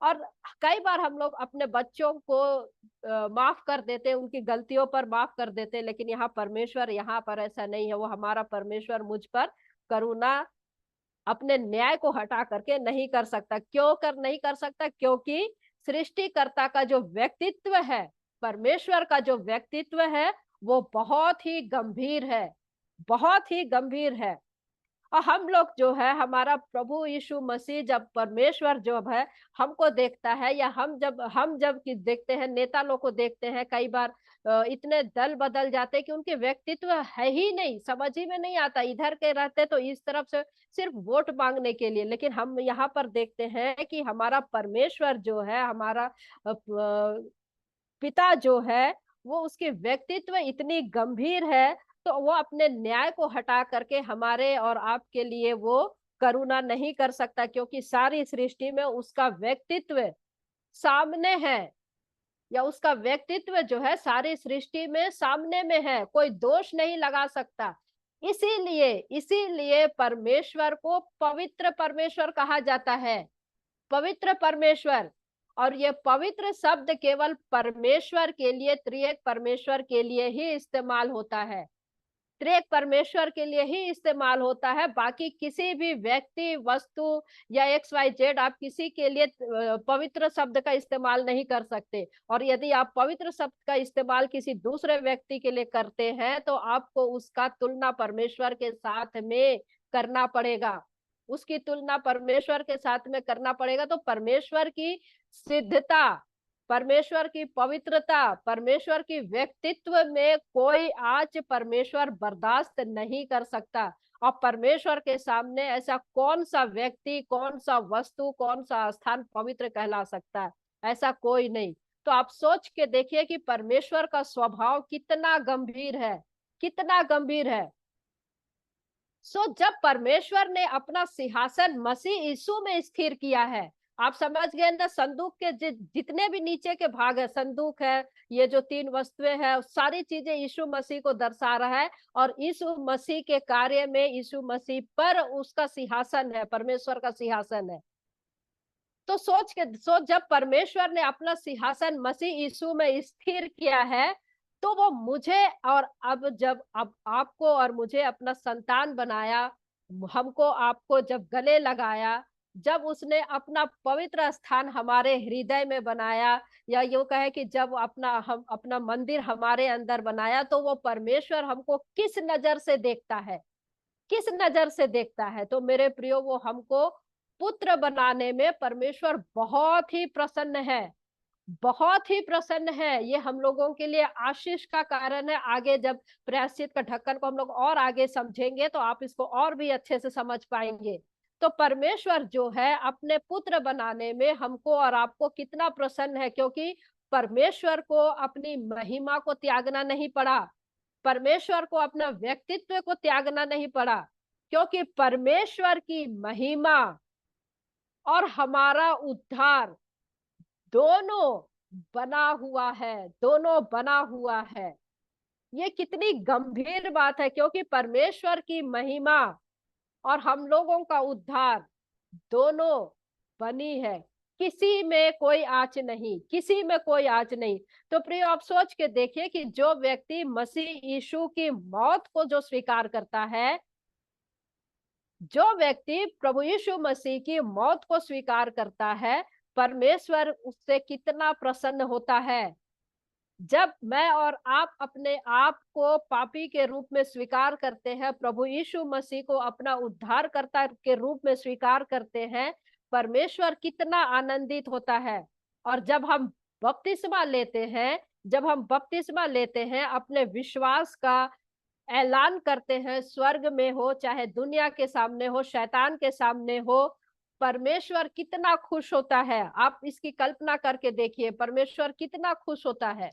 S2: और कई बार हम लोग अपने बच्चों को माफ कर देते हैं, उनकी गलतियों पर माफ कर देते हैं, लेकिन यहाँ परमेश्वर, यहाँ पर ऐसा नहीं है। वो हमारा परमेश्वर मुझ पर करुणा, अपने न्याय को हटा करके नहीं कर सकता। क्यों कर नहीं कर सकता? क्योंकि सृष्टिकर्ता का जो व्यक्तित्व है, परमेश्वर का जो व्यक्तित्व है, वो बहुत ही गंभीर है, बहुत ही गंभीर है। और हम लोग जो है, हमारा प्रभु यीशु मसीह, जब परमेश्वर जो है हमको देखता है, या हम जब कि देखते हैं, नेता लोग को देखते हैं, कई बार इतने दल बदल जाते हैं कि उनके व्यक्तित्व है ही नहीं, समझ ही में नहीं आता। इधर के रहते तो इस तरफ से सिर्फ वोट मांगने के लिए, लेकिन हम यहाँ पर देखते हैं कि हमारा परमेश्वर जो है, हमारा पिता जो है, वो उसकी व्यक्तित्व इतनी गंभीर है, तो वो अपने न्याय को हटा करके हमारे और आपके लिए वो करुणा नहीं कर सकता, क्योंकि सारी सृष्टि में उसका व्यक्तित्व सामने है, या उसका व्यक्तित्व जो है सारी सृष्टि में सामने में है, कोई दोष नहीं लगा सकता। इसीलिए इसीलिए परमेश्वर को पवित्र परमेश्वर कहा जाता है, पवित्र परमेश्वर। और ये पवित्र शब्द केवल परमेश्वर के लिए, त्रिएक परमेश्वर के लिए ही इस्तेमाल होता है, त्रिएक परमेश्वर के लिए ही इस्तेमाल होता है। बाकी किसी भी व्यक्ति, वस्तु या XYZ आप किसी के लिए पवित्र शब्द का इस्तेमाल नहीं कर सकते। और यदि आप पवित्र शब्द का इस्तेमाल किसी दूसरे व्यक्ति के लिए करते हैं तो आपको उसका तुलना परमेश्वर के साथ में करना पड़ेगा, उसकी तुलना परमेश्वर के साथ में करना पड़ेगा। तो परमेश्वर की सिद्धता, परमेश्वर की पवित्रता, परमेश्वर की व्यक्तित्व में कोई आंच परमेश्वर बर्दाश्त नहीं कर सकता। और परमेश्वर के सामने ऐसा कौन सा व्यक्ति, कौन सा वस्तु, कौन सा स्थान पवित्र कहला सकता है? ऐसा कोई नहीं। तो आप सोच के देखिए कि परमेश्वर का स्वभाव कितना गंभीर है, कितना गंभीर है। जब परमेश्वर ने अपना सिंहासन मसीह यीशु में स्थिर किया है, आप समझ गए ना? संदूक के जितने भी नीचे के भाग है, संदूक है, ये जो 3 वस्तुएं हैं, सारी चीजें यीशु मसीह को दर्शा रहा है। और यीशु मसीह के कार्य में, यीशु मसीह पर उसका सिंहासन है, परमेश्वर का सिंहासन है। तो सोच, जब परमेश्वर ने अपना सिंहासन मसीह यीशु में स्थिर किया है, तो वो मुझे और अब आपको और मुझे अपना संतान बनाया, हमको आपको जब गले लगाया, जब उसने अपना पवित्र स्थान हमारे हृदय में बनाया, या यूं कहे कि जब हम अपना मंदिर हमारे अंदर बनाया, तो वो परमेश्वर हमको किस नजर से देखता है, किस नजर से देखता है। तो मेरे प्रियो, वो हमको पुत्र बनाने में परमेश्वर बहुत ही प्रसन्न है, बहुत ही प्रसन्न है। ये हम लोगों के लिए आशीष का कारण है। आगे जब प्रायश्चित का ढक्कन को हम लोग और आगे समझेंगे तो आप इसको और भी अच्छे से समझ पाएंगे। तो परमेश्वर जो है अपने पुत्र बनाने में हमको और आपको कितना प्रसन्न है, क्योंकि परमेश्वर को अपनी महिमा को त्यागना नहीं पड़ा, परमेश्वर को अपना व्यक्तित्व को त्यागना नहीं पड़ा, क्योंकि परमेश्वर की महिमा और हमारा उद्धार दोनों बना हुआ है, दोनों बना हुआ है। ये कितनी गंभीर बात है, क्योंकि परमेश्वर की महिमा और हम लोगों का उद्धार दोनों बनी है। किसी में कोई आँच नहीं, किसी में कोई आँच नहीं। तो प्रिय, आप सोच के देखिए कि जो व्यक्ति मसीह यीशु की मौत को जो स्वीकार करता है, जो व्यक्ति प्रभु यीशु मसीह की मौत को स्वीकार करता है, परमेश्वर उससे कितना प्रसन्न होता है। जब मैं और आप अपने आप को पापी के रूप में स्वीकार करते हैं, प्रभु यीशु मसीह को अपना उद्धारकर्ता के रूप में स्वीकार करते हैं, परमेश्वर कितना आनंदित होता है। और जब हम बपतिस्मा लेते हैं, जब हम बपतिस्मा लेते हैं, अपने विश्वास का ऐलान करते हैं, स्वर्ग में हो चाहे दुनिया के सामने हो, शैतान के सामने हो, परमेश्वर कितना खुश होता है। आप इसकी कल्पना करके देखिए, परमेश्वर कितना खुश होता है।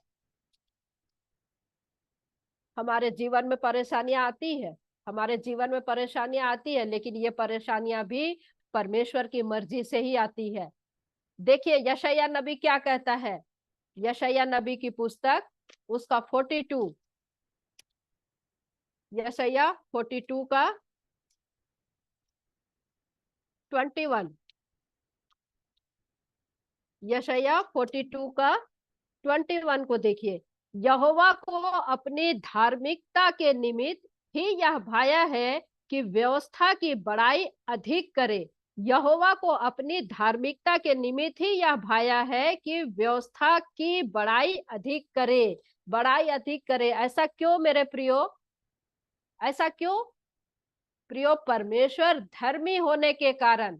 S2: हमारे जीवन में परेशानियां आती है, हमारे जीवन में परेशानियां आती है, लेकिन ये परेशानियां भी परमेश्वर की मर्जी से ही आती है। देखिए यशायाह नबी क्या कहता है, यशायाह नबी की पुस्तक उसका 42, यशायाह 42 का 21, यशायाह 42 का 21 को देखिए। यहोवा को अपनी धार्मिकता के निमित्त ही यह भाया है कि व्यवस्था की बड़ाई अधिक करे। यहोवा को अपनी धार्मिकता के निमित्त ही यह भाया है कि व्यवस्था की बड़ाई अधिक करे, बड़ाई अधिक करे। ऐसा क्यों मेरे प्रियो, ऐसा क्यों प्रियो? परमेश्वर धर्मी होने के कारण,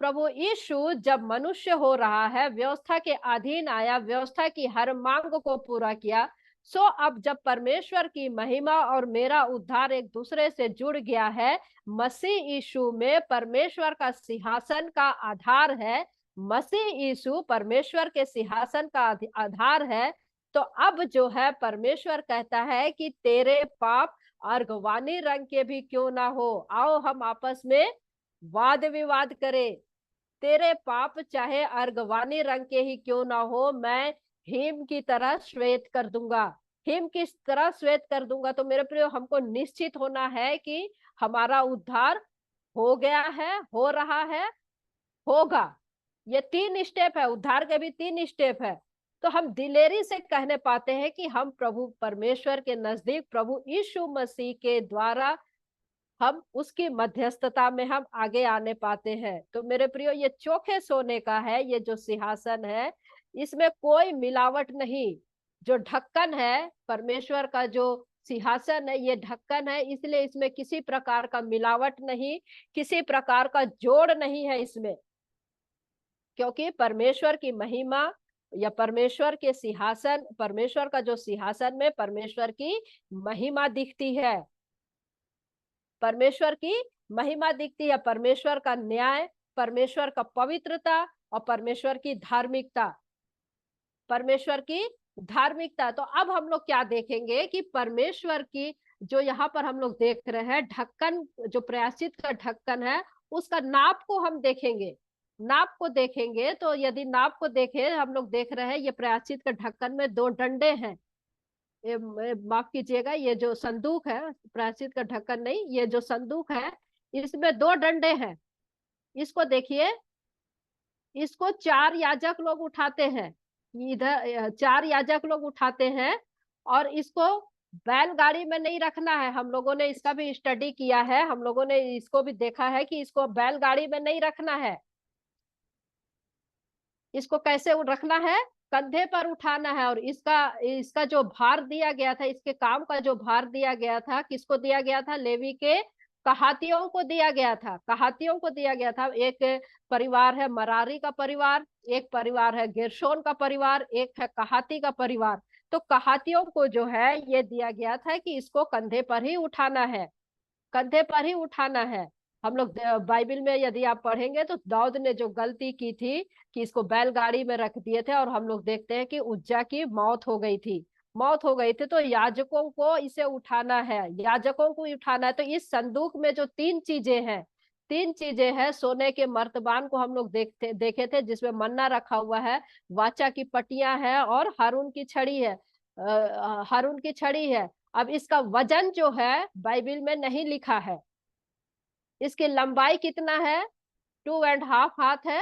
S2: प्रभु यीशु जब मनुष्य हो रहा है, व्यवस्था के अधीन आया, व्यवस्था की हर मांग को पूरा किया। सो अब जब परमेश्वर की महिमा और मेरा उद्धार एक दूसरे से जुड़ गया है, मसीह यीशु में परमेश्वर का सिंहासन का आधार है, मसीह यीशु परमेश्वर के सिंहासन का आधार है। तो अब जो है परमेश्वर कहता है कि तेरे पाप अर्गवानी रंग के भी क्यों ना हो, आओ हम आपस में वाद विवाद करें। तेरे पाप चाहे अर्गवानी रंग के ही क्यों ना हो, मैं हिम की तरह श्वेत कर दूंगा, हिम की तरह श्वेत कर दूंगा। तो मेरे प्रियो, हमको निश्चित होना है कि हमारा उद्धार हो गया है, हो रहा है, होगा। ये 3 स्टेप है, उद्धार के भी 3 स्टेप है। तो हम दिलेरी से कहने पाते हैं कि हम प्रभु परमेश्वर के नजदीक प्रभु यीशु मसीह के द्वारा हम उसकी मध्यस्थता में हम आगे आने पाते हैं। तो मेरे प्रियो, ये चोखे सोने का है, ये जो सिंहासन है, इसमें कोई मिलावट नहीं। जो ढक्कन है, परमेश्वर का जो सिंहासन है, ये ढक्कन है, इसलिए इसमें किसी प्रकार का मिलावट नहीं, किसी प्रकार का जोड़ नहीं है इसमें। क्योंकि परमेश्वर की महिमा या परमेश्वर के सिंहासन, परमेश्वर का जो सिंहासन में परमेश्वर की महिमा दिखती है, परमेश्वर की महिमा दिखती है, परमेश्वर का न्याय, परमेश्वर का पवित्रता और परमेश्वर की धार्मिकता, परमेश्वर की धार्मिकता। तो अब हम लोग क्या देखेंगे कि परमेश्वर की जो यहाँ पर हम लोग देख रहे हैं ढक्कन, जो प्रायश्चित का ढक्कन है, उसका नाप को हम देखेंगे, नाप को देखेंगे। तो यदि नाप को देखें, हम लोग देख रहे हैं ये प्रायश्चित का ढक्कन में 2 डंडे हैं, माफ कीजिएगा, ये जो संदूक है, प्रायश्चित का ढक्कन नहीं, ये जो संदूक है, इसमें 2 डंडे हैं। इसको देखिए, इसको 4 याजक लोग उठाते हैं, इधर 4 याजक लोग उठाते हैं और इसको बैलगाड़ी में नहीं रखना है। हम लोगों ने इसका भी स्टडी किया है, हम लोगों ने इसको भी देखा है कि इसको बैलगाड़ी में नहीं रखना है। इसको कैसे रखना है? कंधे पर उठाना है। और इसका इसका जो भार दिया गया था, इसके काम का जो भार दिया गया था, किसको दिया गया था? लेवी के कहातियों को दिया गया था। कहातियों को दिया गया था। एक परिवार है मरारी का परिवार, एक परिवार है गेरशोन का परिवार, एक है कहाती का परिवार। तो कहातियों को जो है ये दिया गया था कि इसको कंधे पर ही उठाना है, कंधे पर ही उठाना है। हम लोग बाइबल में यदि आप पढ़ेंगे तो दाऊद ने जो गलती की थी कि इसको बैलगाड़ी में रख दिए थे, और हम लोग देखते हैं कि उज्जा की मौत हो गई थी, मौत हो गई थी। तो याजकों को इसे उठाना है, याजकों को उठाना है। तो इस संदूक में जो तीन चीजें हैं, तीन चीजें हैं। सोने के मर्तबान को हम लोग देखे थे, जिसमें मन्ना रखा हुआ है, वाचा की पट्टियां हैं, और हारून की छड़ी है। हारून की छड़ी है। अब इसका वजन जो है बाइबल में नहीं लिखा है। इसकी लंबाई कितना है? 2.5 हाथ है।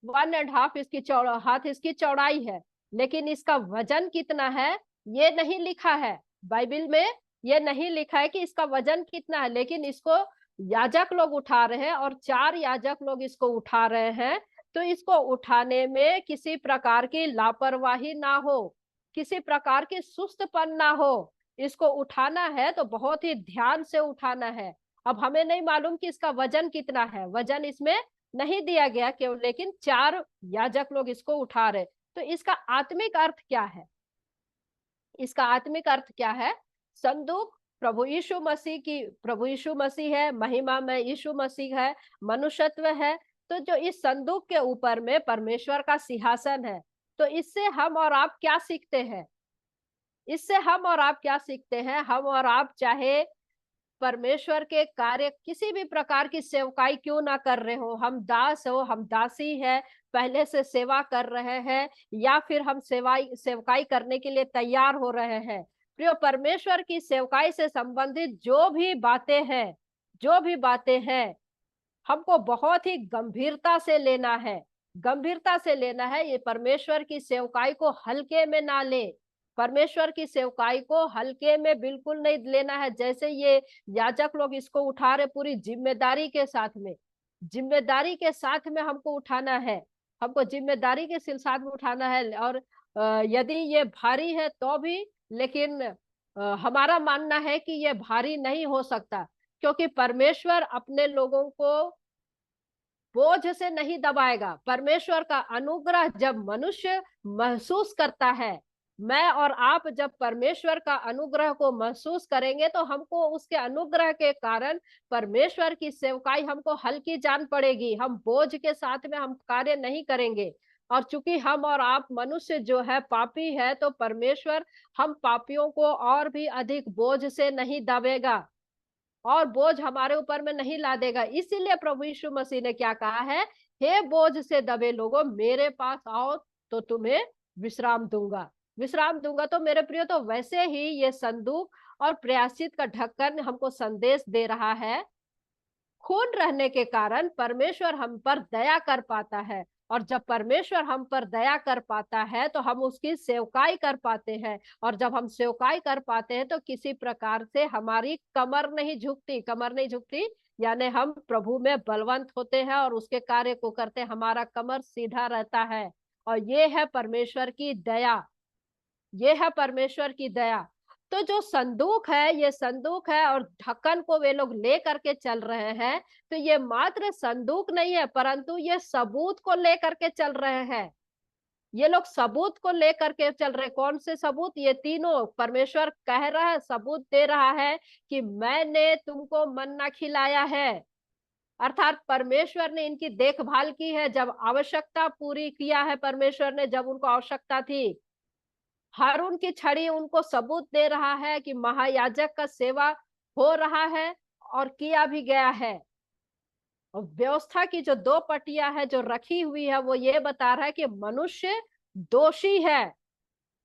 S2: 1.5 इसकी हाथ इसकी चौड़ाई है। लेकिन इसका वजन कितना है ये नहीं लिखा है बाइबल में। ये नहीं लिखा है कि इसका वजन कितना है। लेकिन इसको याजक लोग उठा रहे हैं, और 4 याजक लोग इसको उठा रहे हैं। तो इसको उठाने में किसी प्रकार की लापरवाही ना हो, किसी प्रकार की सुस्तपन ना हो। इसको उठाना है तो बहुत ही ध्यान से उठाना है। अब हमें नहीं मालूम कि इसका वजन कितना है, वजन इसमें नहीं दिया गया केवल, लेकिन 4 याजक लोग इसको उठा रहे। तो इसका आत्मिक अर्थ क्या है? इसका आत्मिक अर्थ क्या है? संदूक प्रभु यीशु मसीह की, प्रभु यीशु मसीह है, महिमा में यीशु मसीह है, मनुष्यत्व है। तो जो इस संदूक के ऊपर में परमेश्वर का सिंहासन है। तो इससे हम और आप क्या सीखते हैं? इससे हम और आप क्या सीखते हैं? हम और आप चाहे परमेश्वर के कार्य किसी भी प्रकार की सेवकाई क्यों ना कर रहे हो, हम दास हो, हम दासी है, पहले से सेवा कर रहे हैं, या फिर हम सेवकाई करने के लिए तैयार हो रहे हैं। प्रिय, परमेश्वर की सेवकाई से संबंधित जो भी बातें हैं, जो भी बातें हैं, हमको बहुत ही गंभीरता से लेना है, गंभीरता से लेना है। ये परमेश्वर की सेवकाई को हल्के में ना ले, परमेश्वर की सेवकाई को हल्के में बिल्कुल नहीं लेना है। जैसे ये याजक लोग इसको उठा रहे, पूरी जिम्मेदारी के साथ में, जिम्मेदारी के साथ में हमको उठाना है, हमको जिम्मेदारी के साथ में उठाना है। और यदि ये भारी है तो भी, लेकिन हमारा मानना है कि ये भारी नहीं हो सकता, क्योंकि परमेश्वर अपने लोगों को बोझ से नहीं दबाएगा। परमेश्वर का अनुग्रह जब मनुष्य महसूस करता है, मैं और आप जब परमेश्वर का अनुग्रह को महसूस करेंगे, तो हमको उसके अनुग्रह के कारण परमेश्वर की सेवकाई हमको हल्की जान पड़ेगी। हम बोझ के साथ में हम कार्य नहीं करेंगे। और चूंकि हम और आप मनुष्य जो है पापी है, तो परमेश्वर हम पापियों को और भी अधिक बोझ से नहीं दबेगा, और बोझ हमारे ऊपर में नहीं ला देगा। इसीलिए प्रभु यीशु मसीह ने क्या कहा है? हे बोझ से दबे लोगों, मेरे पास आओ तो तुम्हें विश्राम दूंगा, विश्राम दूंगा। तो मेरे प्रियो, तो वैसे ही ये संदूक और प्रायश्चित का ढक्कन हमको संदेश दे रहा है। खून रहने के कारण परमेश्वर हम पर दया कर पाता है, और जब परमेश्वर हम पर दया कर पाता है तो हम उसकी सेवकाई कर पाते हैं। और जब हम सेवकाई कर पाते हैं तो किसी प्रकार से हमारी कमर नहीं झुकती, कमर नहीं झुकती, यानी हम प्रभु में बलवंत होते हैं और उसके कार्य को करते हैं, हमारा कमर सीधा रहता है। और ये है परमेश्वर की दया, ये है परमेश्वर की दया। तो जो संदूक है, ये संदूक है, और ढक्कन को वे लोग ले करके चल रहे हैं। तो ये मात्र संदूक नहीं है, परंतु ये सबूत को लेकर के चल रहे हैं। ये लोग सबूत को लेकर के चल रहे। कौन से सबूत? ये तीनों परमेश्वर कह रहा है, सबूत दे रहा है कि मैंने तुमको मन्ना खिलाया है। अर्थात परमेश्वर ने इनकी देखभाल की है, जब आवश्यकता पूरी किया है परमेश्वर ने, जब उनको आवश्यकता थी। हारून की छड़ी उनको सबूत दे रहा है कि महायाजक का सेवा हो रहा है, और किया भी गया है। और व्यवस्था की जो 2 पटिया है जो रखी हुई है, वो ये बता रहा है कि मनुष्य दोषी है।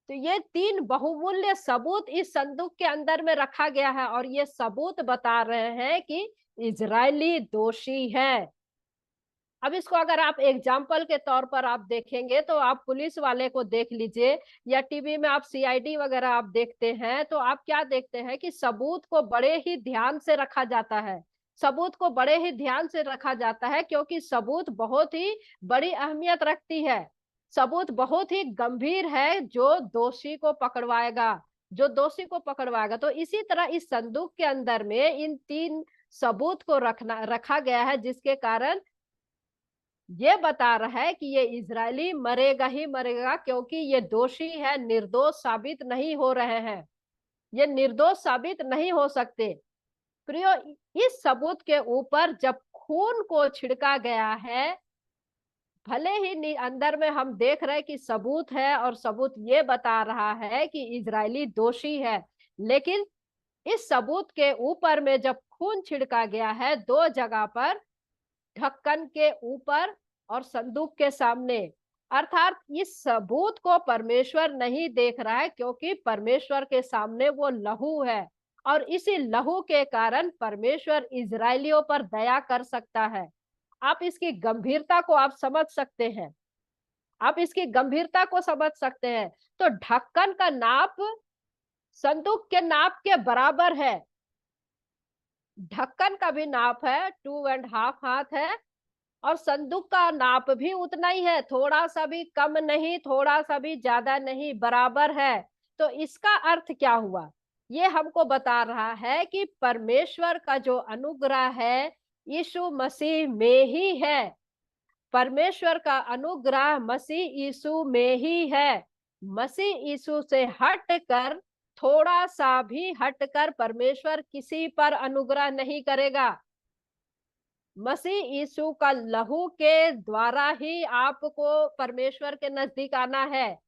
S2: तो ये 3 बहुमूल्य सबूत इस संदूक के अंदर में रखा गया है, और ये सबूत बता रहे हैं कि इजरायली दोषी है। अब इसको अगर आप एग्जाम्पल के तौर पर आप देखेंगे तो आप पुलिस वाले को देख लीजिए, या टीवी में आप सीआईडी वगैरह आप देखते हैं, तो आप क्या देखते हैं कि सबूत को बड़े ही ध्यान से रखा जाता है। सबूत को बड़े ही ध्यान से रखा जाता है, क्योंकि सबूत बहुत ही बड़ी अहमियत रखती है। सबूत बहुत ही गंभीर है, जो दोषी को पकड़वाएगा, जो दोषी को पकड़वाएगा। तो इसी तरह इस संदूक के अंदर में इन 3 सबूत को रखा गया है, जिसके कारण ये बता रहा है कि ये इजरायली मरेगा ही मरेगा, क्योंकि ये दोषी है, निर्दोष साबित नहीं हो रहे हैं, ये निर्दोष साबित नहीं हो सकते। प्रियो, इस सबूत के ऊपर जब खून को छिड़का गया है, भले ही अंदर में हम देख रहे हैं कि सबूत है और सबूत ये बता रहा है कि इजरायली दोषी है, लेकिन इस सबूत के ऊपर में जब खून छिड़का गया है 2 जगह पर, ढक्कन के ऊपर और संदूक के सामने, अर्थात इस सबूत को परमेश्वर नहीं देख रहा है, क्योंकि परमेश्वर के सामने वो लहू है, और इसी लहू के कारण परमेश्वर इजरायलियों पर दया कर सकता है। आप इसकी गंभीरता को आप समझ सकते हैं, आप इसकी गंभीरता को समझ सकते हैं। तो ढक्कन का नाप संदूक के नाप के बराबर है, ढक्कन का भी नाप है 2.5 हाथ है, और संदूक का नाप भी उतना ही है, थोड़ा सा भी कम नहीं, थोड़ा सा भी ज्यादा नहीं, बराबर है। तो इसका अर्थ क्या हुआ? ये हमको बता रहा है कि परमेश्वर का जो अनुग्रह है यीशु मसीह में ही है, परमेश्वर का अनुग्रह मसीह यीशु में ही है। मसीह यीशु से हटकर, थोड़ा सा भी हटकर परमेश्वर किसी पर अनुग्रह नहीं करेगा। मसीह यीशु का लहू के द्वारा ही आपको परमेश्वर के नजदीक आना है।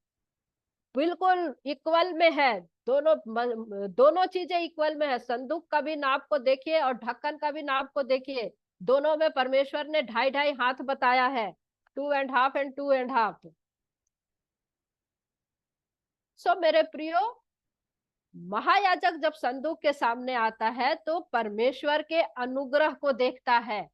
S2: बिल्कुल इक्वल में है, दोनों चीजें इक्वल में है। संदूक का भी नाप को देखिए और ढक्कन का भी नाप को देखिए, दोनों में परमेश्वर ने 2.5 हाथ बताया है, 2.5 एंड 2.5। सो मेरे प्रियो, महायाजक जब संदूक के सामने आता है तो परमेश्वर के अनुग्रह को देखता है,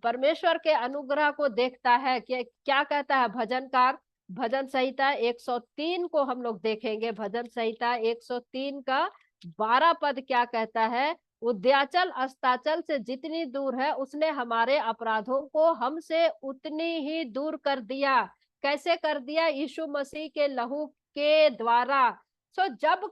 S2: परमेश्वर के अनुग्रह को देखता है कि क्या कहता है भजनकार। भजन संहिता 103 को हम लोग देखेंगे, भजन संहिता 103 का 12 पद क्या कहता है? उद्याचल अस्ताचल से जितनी दूर है, उसने हमारे अपराधों को हमसे उतनी ही दूर कर दिया। कैसे कर दिया? यीशु मसीह के लहू के द्वारा। सो जब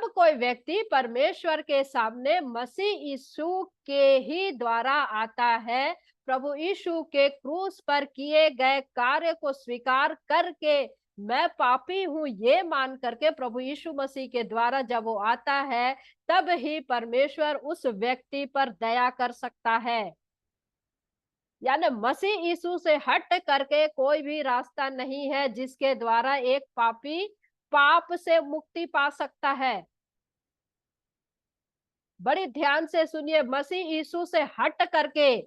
S2: कोई व्यक्ति परमेश्वर के सामने मसीह यीशु के ही द्वारा आता है, प्रभु यीशु के क्रूस पर किए गए कार्य को स्वीकार करके, मैं पापी हूं ये मान करके प्रभु यीशु मसीह के द्वारा जब वो आता है, तब ही परमेश्वर उस व्यक्ति पर दया कर सकता है। यानी मसीह यीशु से हट करके कोई भी रास्ता नहीं है जिसके द्वारा एक पापी पाप से मुक्ति पा सकता है। बड़ी ध्यान से सुनिए, मसीह यीशु से हट करके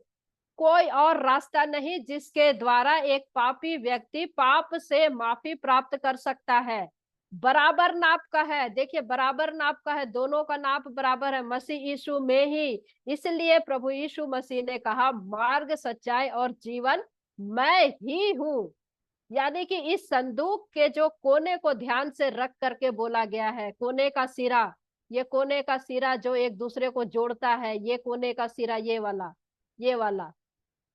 S2: कोई और रास्ता नहीं जिसके द्वारा एक पापी व्यक्ति पाप से माफी प्राप्त कर सकता है। बराबर नाप का है, देखिए बराबर नाप का है, दोनों का नाप बराबर है मसीह यीशु में ही। इसलिए प्रभु यीशु मसीह ने कहा, मार्ग सच्चाई और जीवन मैं ही हूँ। यानी कि इस संदूक के जो कोने को ध्यान से रख करके बोला गया है, कोने का सिरा, ये कोने का सिरा जो एक दूसरे को जोड़ता है, ये कोने का सिरा, ये वाला, ये वाला,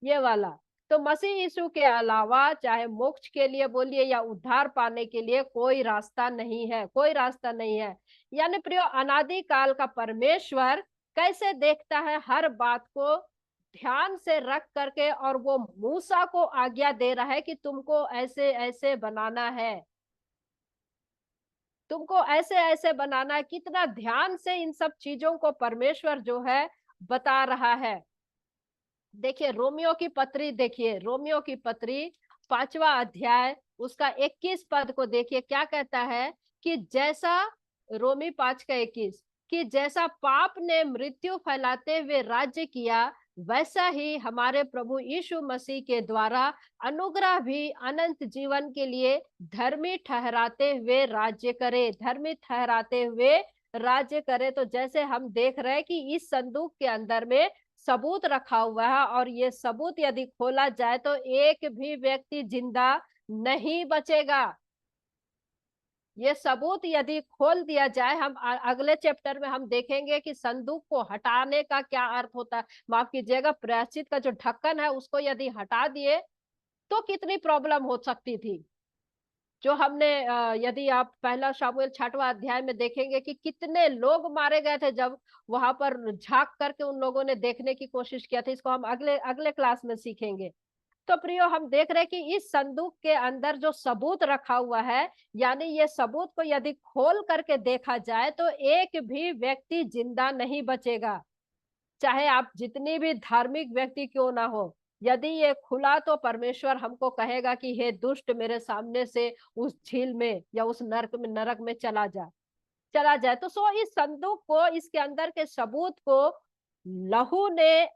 S2: ये वाला। तो मसीह यीशु के अलावा चाहे मोक्ष के लिए बोलिए या उद्धार पाने के लिए कोई रास्ता नहीं है, कोई रास्ता नहीं है। यानी प्रियो, अनादि काल का परमेश्वर कैसे देखता है हर बात को ध्यान से रख करके, और वो मूसा को आज्ञा दे रहा है कि तुमको ऐसे ऐसे बनाना है, तुमको ऐसे ऐसे बनाना है। कितना ध्यान से इन सब चीजों को परमेश्वर जो है बता रहा है। देखिए रोमियो की पत्री, देखिए रोमियो की पत्री 5वां अध्याय उसका 21 पद को देखिए, क्या कहता है कि जैसा, रोमी 5 का 21, कि जैसा पाप ने मृत्यु फैलाते हुए राज्य किया, वैसा ही हमारे प्रभु यीशु मसीह के द्वारा अनुग्रह भी अनंत जीवन के लिए धर्मी ठहराते हुए राज्य करे, धर्मी ठहराते हुए राज्य करे। तो जैसे हम देख रहे हैं कि इस संदूक के अंदर में सबूत रखा हुआ है, और ये सबूत यदि खोला जाए तो एक भी व्यक्ति जिंदा नहीं बचेगा। ये सबूत यदि खोल दिया जाए, हम अगले चैप्टर में हम देखेंगे कि संदूक को हटाने का क्या अर्थ होता है। माफ कीजिएगा, प्रायश्चित का जो ढक्कन है उसको यदि हटा दिए तो कितनी प्रॉब्लम हो सकती थी। जो हमने यदि आप पहला शामुएल 6वां अध्याय में देखेंगे कि कितने लोग मारे गए थे जब वहां पर झांक करके उन लोगों ने देखने की कोशिश किया था। इसको हम अगले अगले क्लास में सीखेंगे। तो प्रियो, हम देख रहे हैं कि इस संदूक के अंदर जो सबूत रखा हुआ है, यानी ये सबूत को यदि खोल करके देखा जाए तो एक भी व्यक्ति जिंदा नहीं बचेगा, चाहे आप जितनी भी धार्मिक व्यक्ति क्यों ना हो। यदि ये खुला तो परमेश्वर हमको कहेगा कि हे दुष्ट, मेरे सामने से उस झील में या उस नरक में चला जाए। तो इस संदूक को, इसके अंदर के सबूत को लहू ने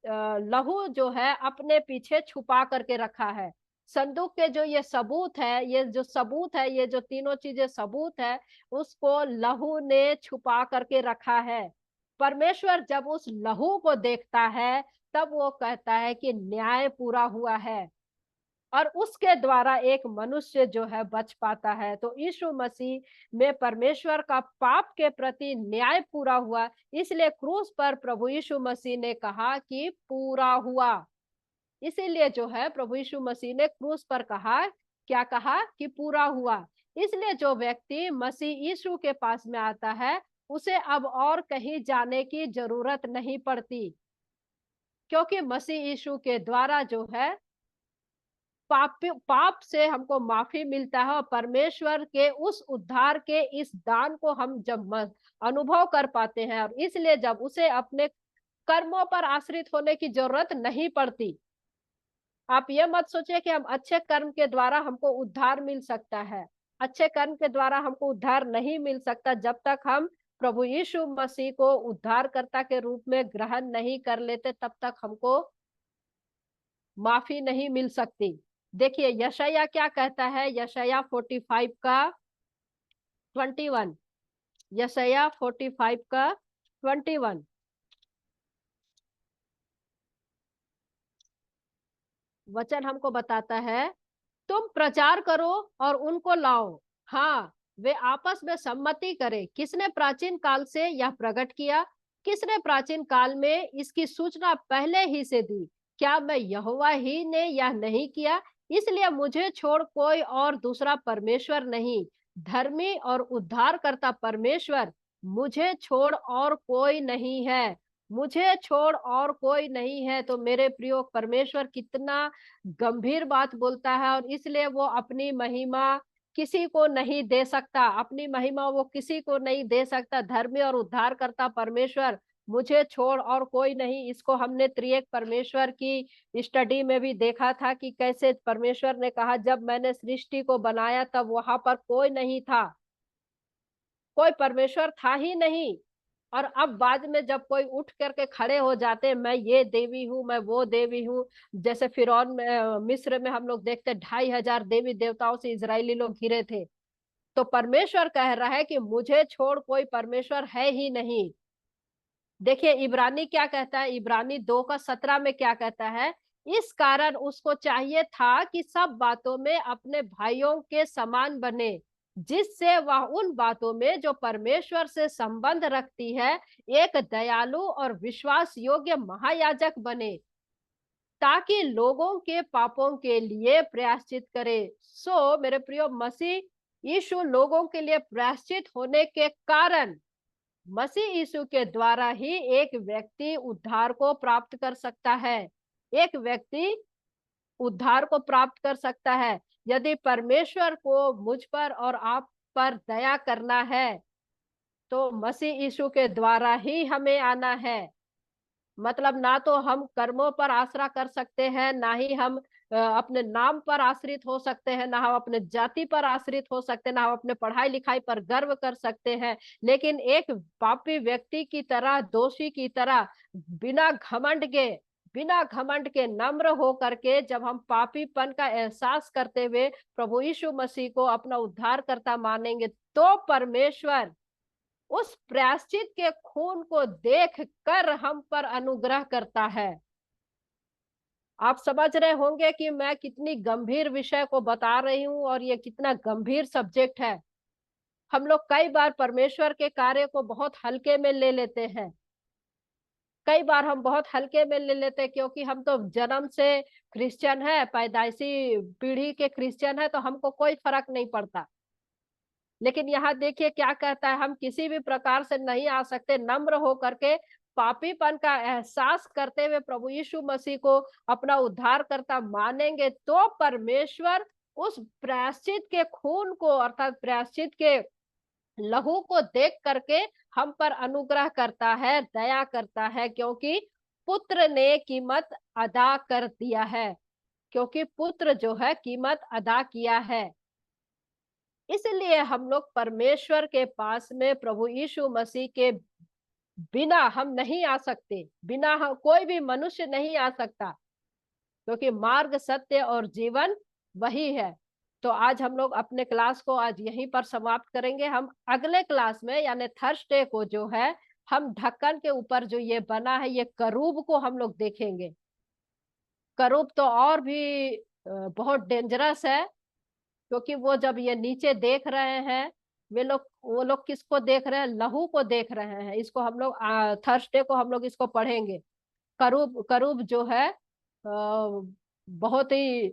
S2: लहू जो है अपने पीछे छुपा करके रखा है। संदूक के जो ये सबूत है, ये जो सबूत है, ये जो तीनों चीजें सबूत है, उसको लहू ने छुपा करके रखा है। परमेश्वर जब उस लहू को देखता है तब वो कहता है कि न्याय पूरा हुआ है, और उसके द्वारा एक मनुष्य जो है बच पाता है। तो यीशु मसीह में परमेश्वर का पाप के प्रति न्याय पूरा हुआ, इसलिए क्रूस पर प्रभु यीशु मसीह ने कहा कि पूरा हुआ। इसीलिए जो है प्रभु यीशु मसीह ने क्रूस पर कहा, क्या कहा कि पूरा हुआ। इसलिए जो व्यक्ति मसीह यीशु के पास में आता है उसे अब और कहीं जाने की जरूरत नहीं पड़ती, क्योंकि मसीह यीशु के द्वारा जो है पाप से हमको माफी मिलता है, और परमेश्वर के उस उद्धार के इस दान को हम जब अनुभव कर पाते हैं, और इसलिए जब उसे अपने कर्मों पर आश्रित होने की जरूरत नहीं पड़ती। आप ये मत सोचिए कि हम अच्छे कर्म के द्वारा हमको उद्धार मिल सकता है। अच्छे कर्म के द्वारा हमको उद्धार नहीं मिल सकता जब तक हम प्रभु यीशु मसीह को उद्धारकर्ता के रूप में ग्रहण नहीं कर लेते, तब तक हमको माफी नहीं मिल सकती। देखिए यशाया क्या कहता है, यशाया 45 का 21। यशाया 45 का 21 वचन हमको बताता है, तुम प्रचार करो और उनको लाओ। हाँ, वे आपस में सम्मति करे। किसने प्राचीन काल से यह प्रकट किया? किसने प्राचीन काल में इसकी सूचना पहले ही से दी? क्या मैं यहोवा ही ने यह नहीं किया? इसलिए मुझे छोड़ कोई और दूसरा परमेश्वर नहीं, धर्मी और उद्धार करता परमेश्वर मुझे छोड़ और कोई नहीं है। मुझे छोड़ और कोई नहीं है। तो मेरे प्रियो, परमेश्वर कितना गंभीर बात बोलता है, और इसलिए वो अपनी महिमा किसी को नहीं दे सकता। अपनी महिमा वो किसी को नहीं दे सकता। धर्मी और उद्धार करता परमेश्वर मुझे छोड़ और कोई नहीं। इसको हमने त्रिएक परमेश्वर की स्टडी में भी देखा था कि कैसे परमेश्वर ने कहा, जब मैंने सृष्टि को बनाया तब वहां पर कोई नहीं था, कोई परमेश्वर था ही नहीं। और अब बाद में जब कोई उठ करके खड़े हो जाते, मैं ये देवी हूँ, मैं वो देवी हूँ। जैसे फिरौन में, मिस्र में हम लोग देखते 2500 देवी देवताओं से इजरायली लोग घिरे थे। तो परमेश्वर कह रहा है कि मुझे छोड़ कोई परमेश्वर है ही नहीं। देखिए इब्रानी क्या कहता है, इब्रानी 2 का 17 में क्या कहता है, इस कारण उसको चाहिए था कि सब बातों में अपने भाइयों के समान बने, जिससे वह उन बातों में जो परमेश्वर से संबंध रखती है एक दयालु और विश्वास योग्य महायाजक बने, ताकि लोगों के पापों के लिए प्रायश्चित करे। मेरे प्रियो, मसीह यीशु लोगों के लिए प्रायश्चित होने के कारण मसीह यीशु के द्वारा ही एक व्यक्ति उद्धार को प्राप्त कर सकता है। एक व्यक्ति उद्धार को प्राप्त कर सकता है। यदि परमेश्वर को मुझ पर और आप पर दया करना है तो मसीह यीशु के द्वारा ही हमें आना है। मतलब ना तो हम कर्मों पर आसरा कर सकते हैं, ना ही हम अपने नाम पर आश्रित हो सकते हैं, ना हम अपने जाति पर आश्रित हो सकते हैं, ना हम अपने पढ़ाई लिखाई पर गर्व कर सकते हैं। लेकिन एक पापी व्यक्ति की तरह, दोषी की तरह, बिना घमंड के नम्र हो करके जब हम पापीपन का एहसास करते हुए प्रभु यीशु मसीह को अपना उद्धारकर्ता मानेंगे, तो परमेश्वर उस प्रायश्चित के खून को देख कर हम पर अनुग्रह करता है। आप समझ रहे होंगे कि मैं कितनी गंभीर विषय को बता रही हूँ और ये कितना गंभीर सब्जेक्ट है। हम लोग कई बार परमेश्वर के कार्य को बहुत हल्के में ले लेते हैं। कई बार हम बहुत हल्के में ले लेते हैं क्योंकि हम तो जन्म से क्रिश्चियन है, पैदाइशी पीढ़ी के क्रिश्चियन है, तो हमको कोई फर्क नहीं पड़ता। लेकिन यहाँ देखिए क्या कहता है, हम किसी भी प्रकार से नहीं आ सकते। नम्र होकर के पापीपन का एहसास करते हुए प्रभु यीशु मसीह को अपना उद्धारकर्ता मानेंगे तो परमेश्वर उस प्रायश्चित के खून को अर्थात प्रायश्चित के लहू को देख करके हम पर अनुग्रह करता है, दया करता है, क्योंकि पुत्र ने कीमत अदा कर दिया है। क्योंकि पुत्र जो है कीमत अदा किया है, इसलिए हम लोग परमेश्वर के पास में प्रभु यीशु मसीह के बिना हम नहीं आ सकते। बिना हम कोई भी मनुष्य नहीं आ सकता, क्योंकि मार्ग, सत्य और जीवन वही है। तो आज हम लोग अपने क्लास को आज यहीं पर समाप्त करेंगे। हम अगले क्लास में यानी थर्सडे को जो है, हम ढक्कन के ऊपर जो ये बना है ये करूब को हम लोग देखेंगे। करूब तो और भी बहुत डेंजरस है, क्योंकि वो जब ये नीचे देख रहे हैं, वो लोग किसको देख रहे हैं? लहू को देख रहे हैं। इसको हम लोग थर्सडे को हम लोग इसको पढ़ेंगे। करूब करूब जो है बहुत ही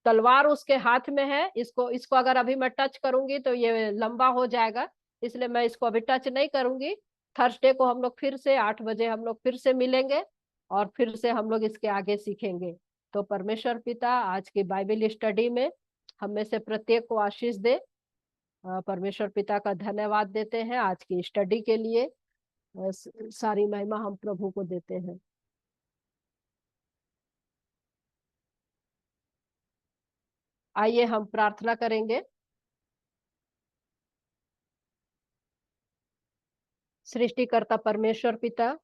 S2: तलवार उसके हाथ में है। इसको अगर अभी मैं टच करूंगी तो ये लंबा हो जाएगा, इसलिए मैं इसको अभी टच नहीं करूंगी। थर्सडे को हम लोग फिर से 8 बजे हम लोग फिर से मिलेंगे और फिर से हम लोग इसके आगे सीखेंगे। तो परमेश्वर पिता आज की बाइबल स्टडी में हम में से प्रत्येक को आशीष दे। परमेश्वर पिता का धन्यवाद देते हैं आज की स्टडी के लिए। सारी महिमा हम प्रभु को देते हैं। आइए हम प्रार्थना करेंगे। सृष्टिकर्ता परमेश्वर पिता,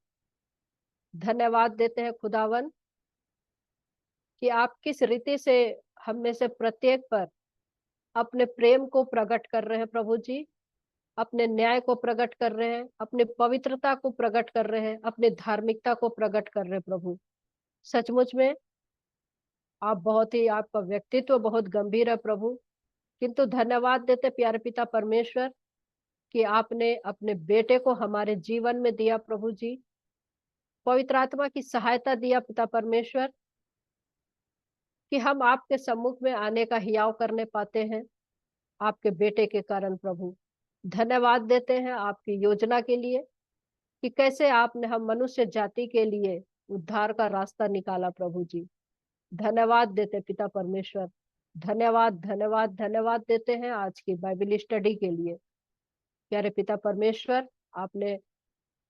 S2: धन्यवाद देते हैं खुदावन कि आप किस रीति से हम में से प्रत्येक पर अपने प्रेम को प्रकट कर रहे हैं प्रभु जी, अपने न्याय को प्रकट कर रहे हैं, अपने पवित्रता को प्रकट कर रहे हैं, अपने धार्मिकता को प्रकट कर रहे हैं प्रभु। सचमुच में आप बहुत ही, आपका व्यक्तित्व बहुत गंभीर है प्रभु। किंतु धन्यवाद देते प्यारे पिता परमेश्वर कि आपने अपने बेटे को हमारे जीवन में दिया प्रभु जी। पवित्र आत्मा की सहायता दिया पिता परमेश्वर कि हम आपके सम्मुख में आने का हियाव करने पाते हैं आपके बेटे के कारण प्रभु। धन्यवाद देते हैं आपकी योजना के लिए कि कैसे आपने हम मनुष्य जाति के लिए उद्धार का रास्ता निकाला प्रभु जी। धन्यवाद देते पिता परमेश्वर, धन्यवाद धन्यवाद धन्यवाद देते हैं आज की बाइबल स्टडी के लिए। प्यारे पिता परमेश्वर, आपने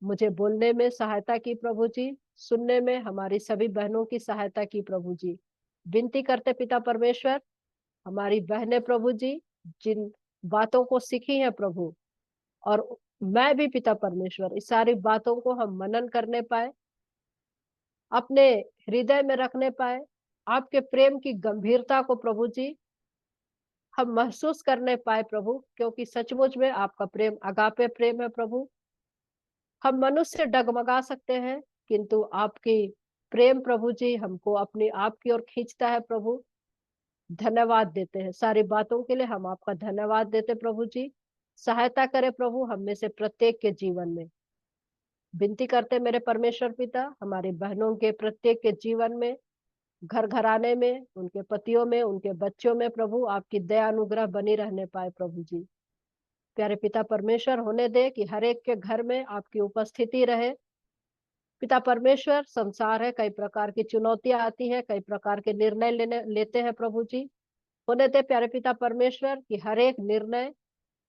S2: मुझे बोलने में सहायता की प्रभु जी, सुनने में हमारी सभी बहनों की सहायता की प्रभु जी। विनती करते पिता परमेश्वर, हमारी बहनें प्रभु जी जिन बातों को सीखी है प्रभु, और मैं भी पिता परमेश्वर, इस सारी बातों को हम मनन करने पाए, अपने हृदय में रखने पाए। आपके प्रेम की गंभीरता को प्रभु जी हम महसूस करने पाए प्रभु, क्योंकि सचमुच में आपका प्रेम अगापे प्रेम है प्रभु। हम मनुष्य डगमगा सकते हैं, किंतु आपकी प्रेम प्रभु जी हमको अपनी आप की ओर खींचता है प्रभु। धन्यवाद देते हैं सारी बातों के लिए, हम आपका धन्यवाद देते प्रभु जी। सहायता करे प्रभु हम में से प्रत्येक के जीवन में। विनती करते मेरे परमेश्वर पिता, हमारी बहनों के प्रत्येक के जीवन में, घर घराने में, उनके पतियों में, उनके बच्चों में प्रभु आपकी दया अनुग्रह बनी रहने पाए प्रभु जी। प्यारे पिता परमेश्वर, होने दे कि हर एक के घर में आपकी उपस्थिति रहे पिता परमेश्वर। संसार है, कई प्रकार की चुनौतियां आती है, कई प्रकार के निर्णय लेते हैं प्रभु जी। होने दे प्यारे पिता परमेश्वर कि हर एक निर्णय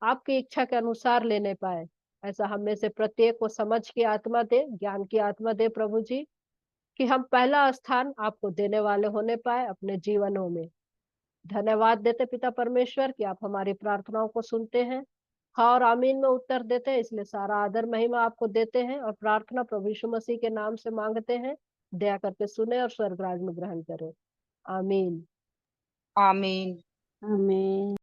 S2: आपकी इच्छा के अनुसार लेने पाए। ऐसा हम में से प्रत्येक को समझ की आत्मा दे, ज्ञान की आत्मा दे प्रभु जी, कि हम पहला स्थान आपको देने वाले होने पाए अपने जीवनों में। धन्यवाद देते पिता परमेश्वर कि आप हमारी प्रार्थनाओं को सुनते हैं, हाँ और आमीन में उत्तर देते हैं। इसलिए सारा आदर महिमा आपको देते हैं और प्रार्थना प्रभु यीशु मसीह के नाम से मांगते हैं। दया करके सुने और स्वर्ग राज में ग्रहण करें। आमीन।
S3: आमीन।
S4: आमीन।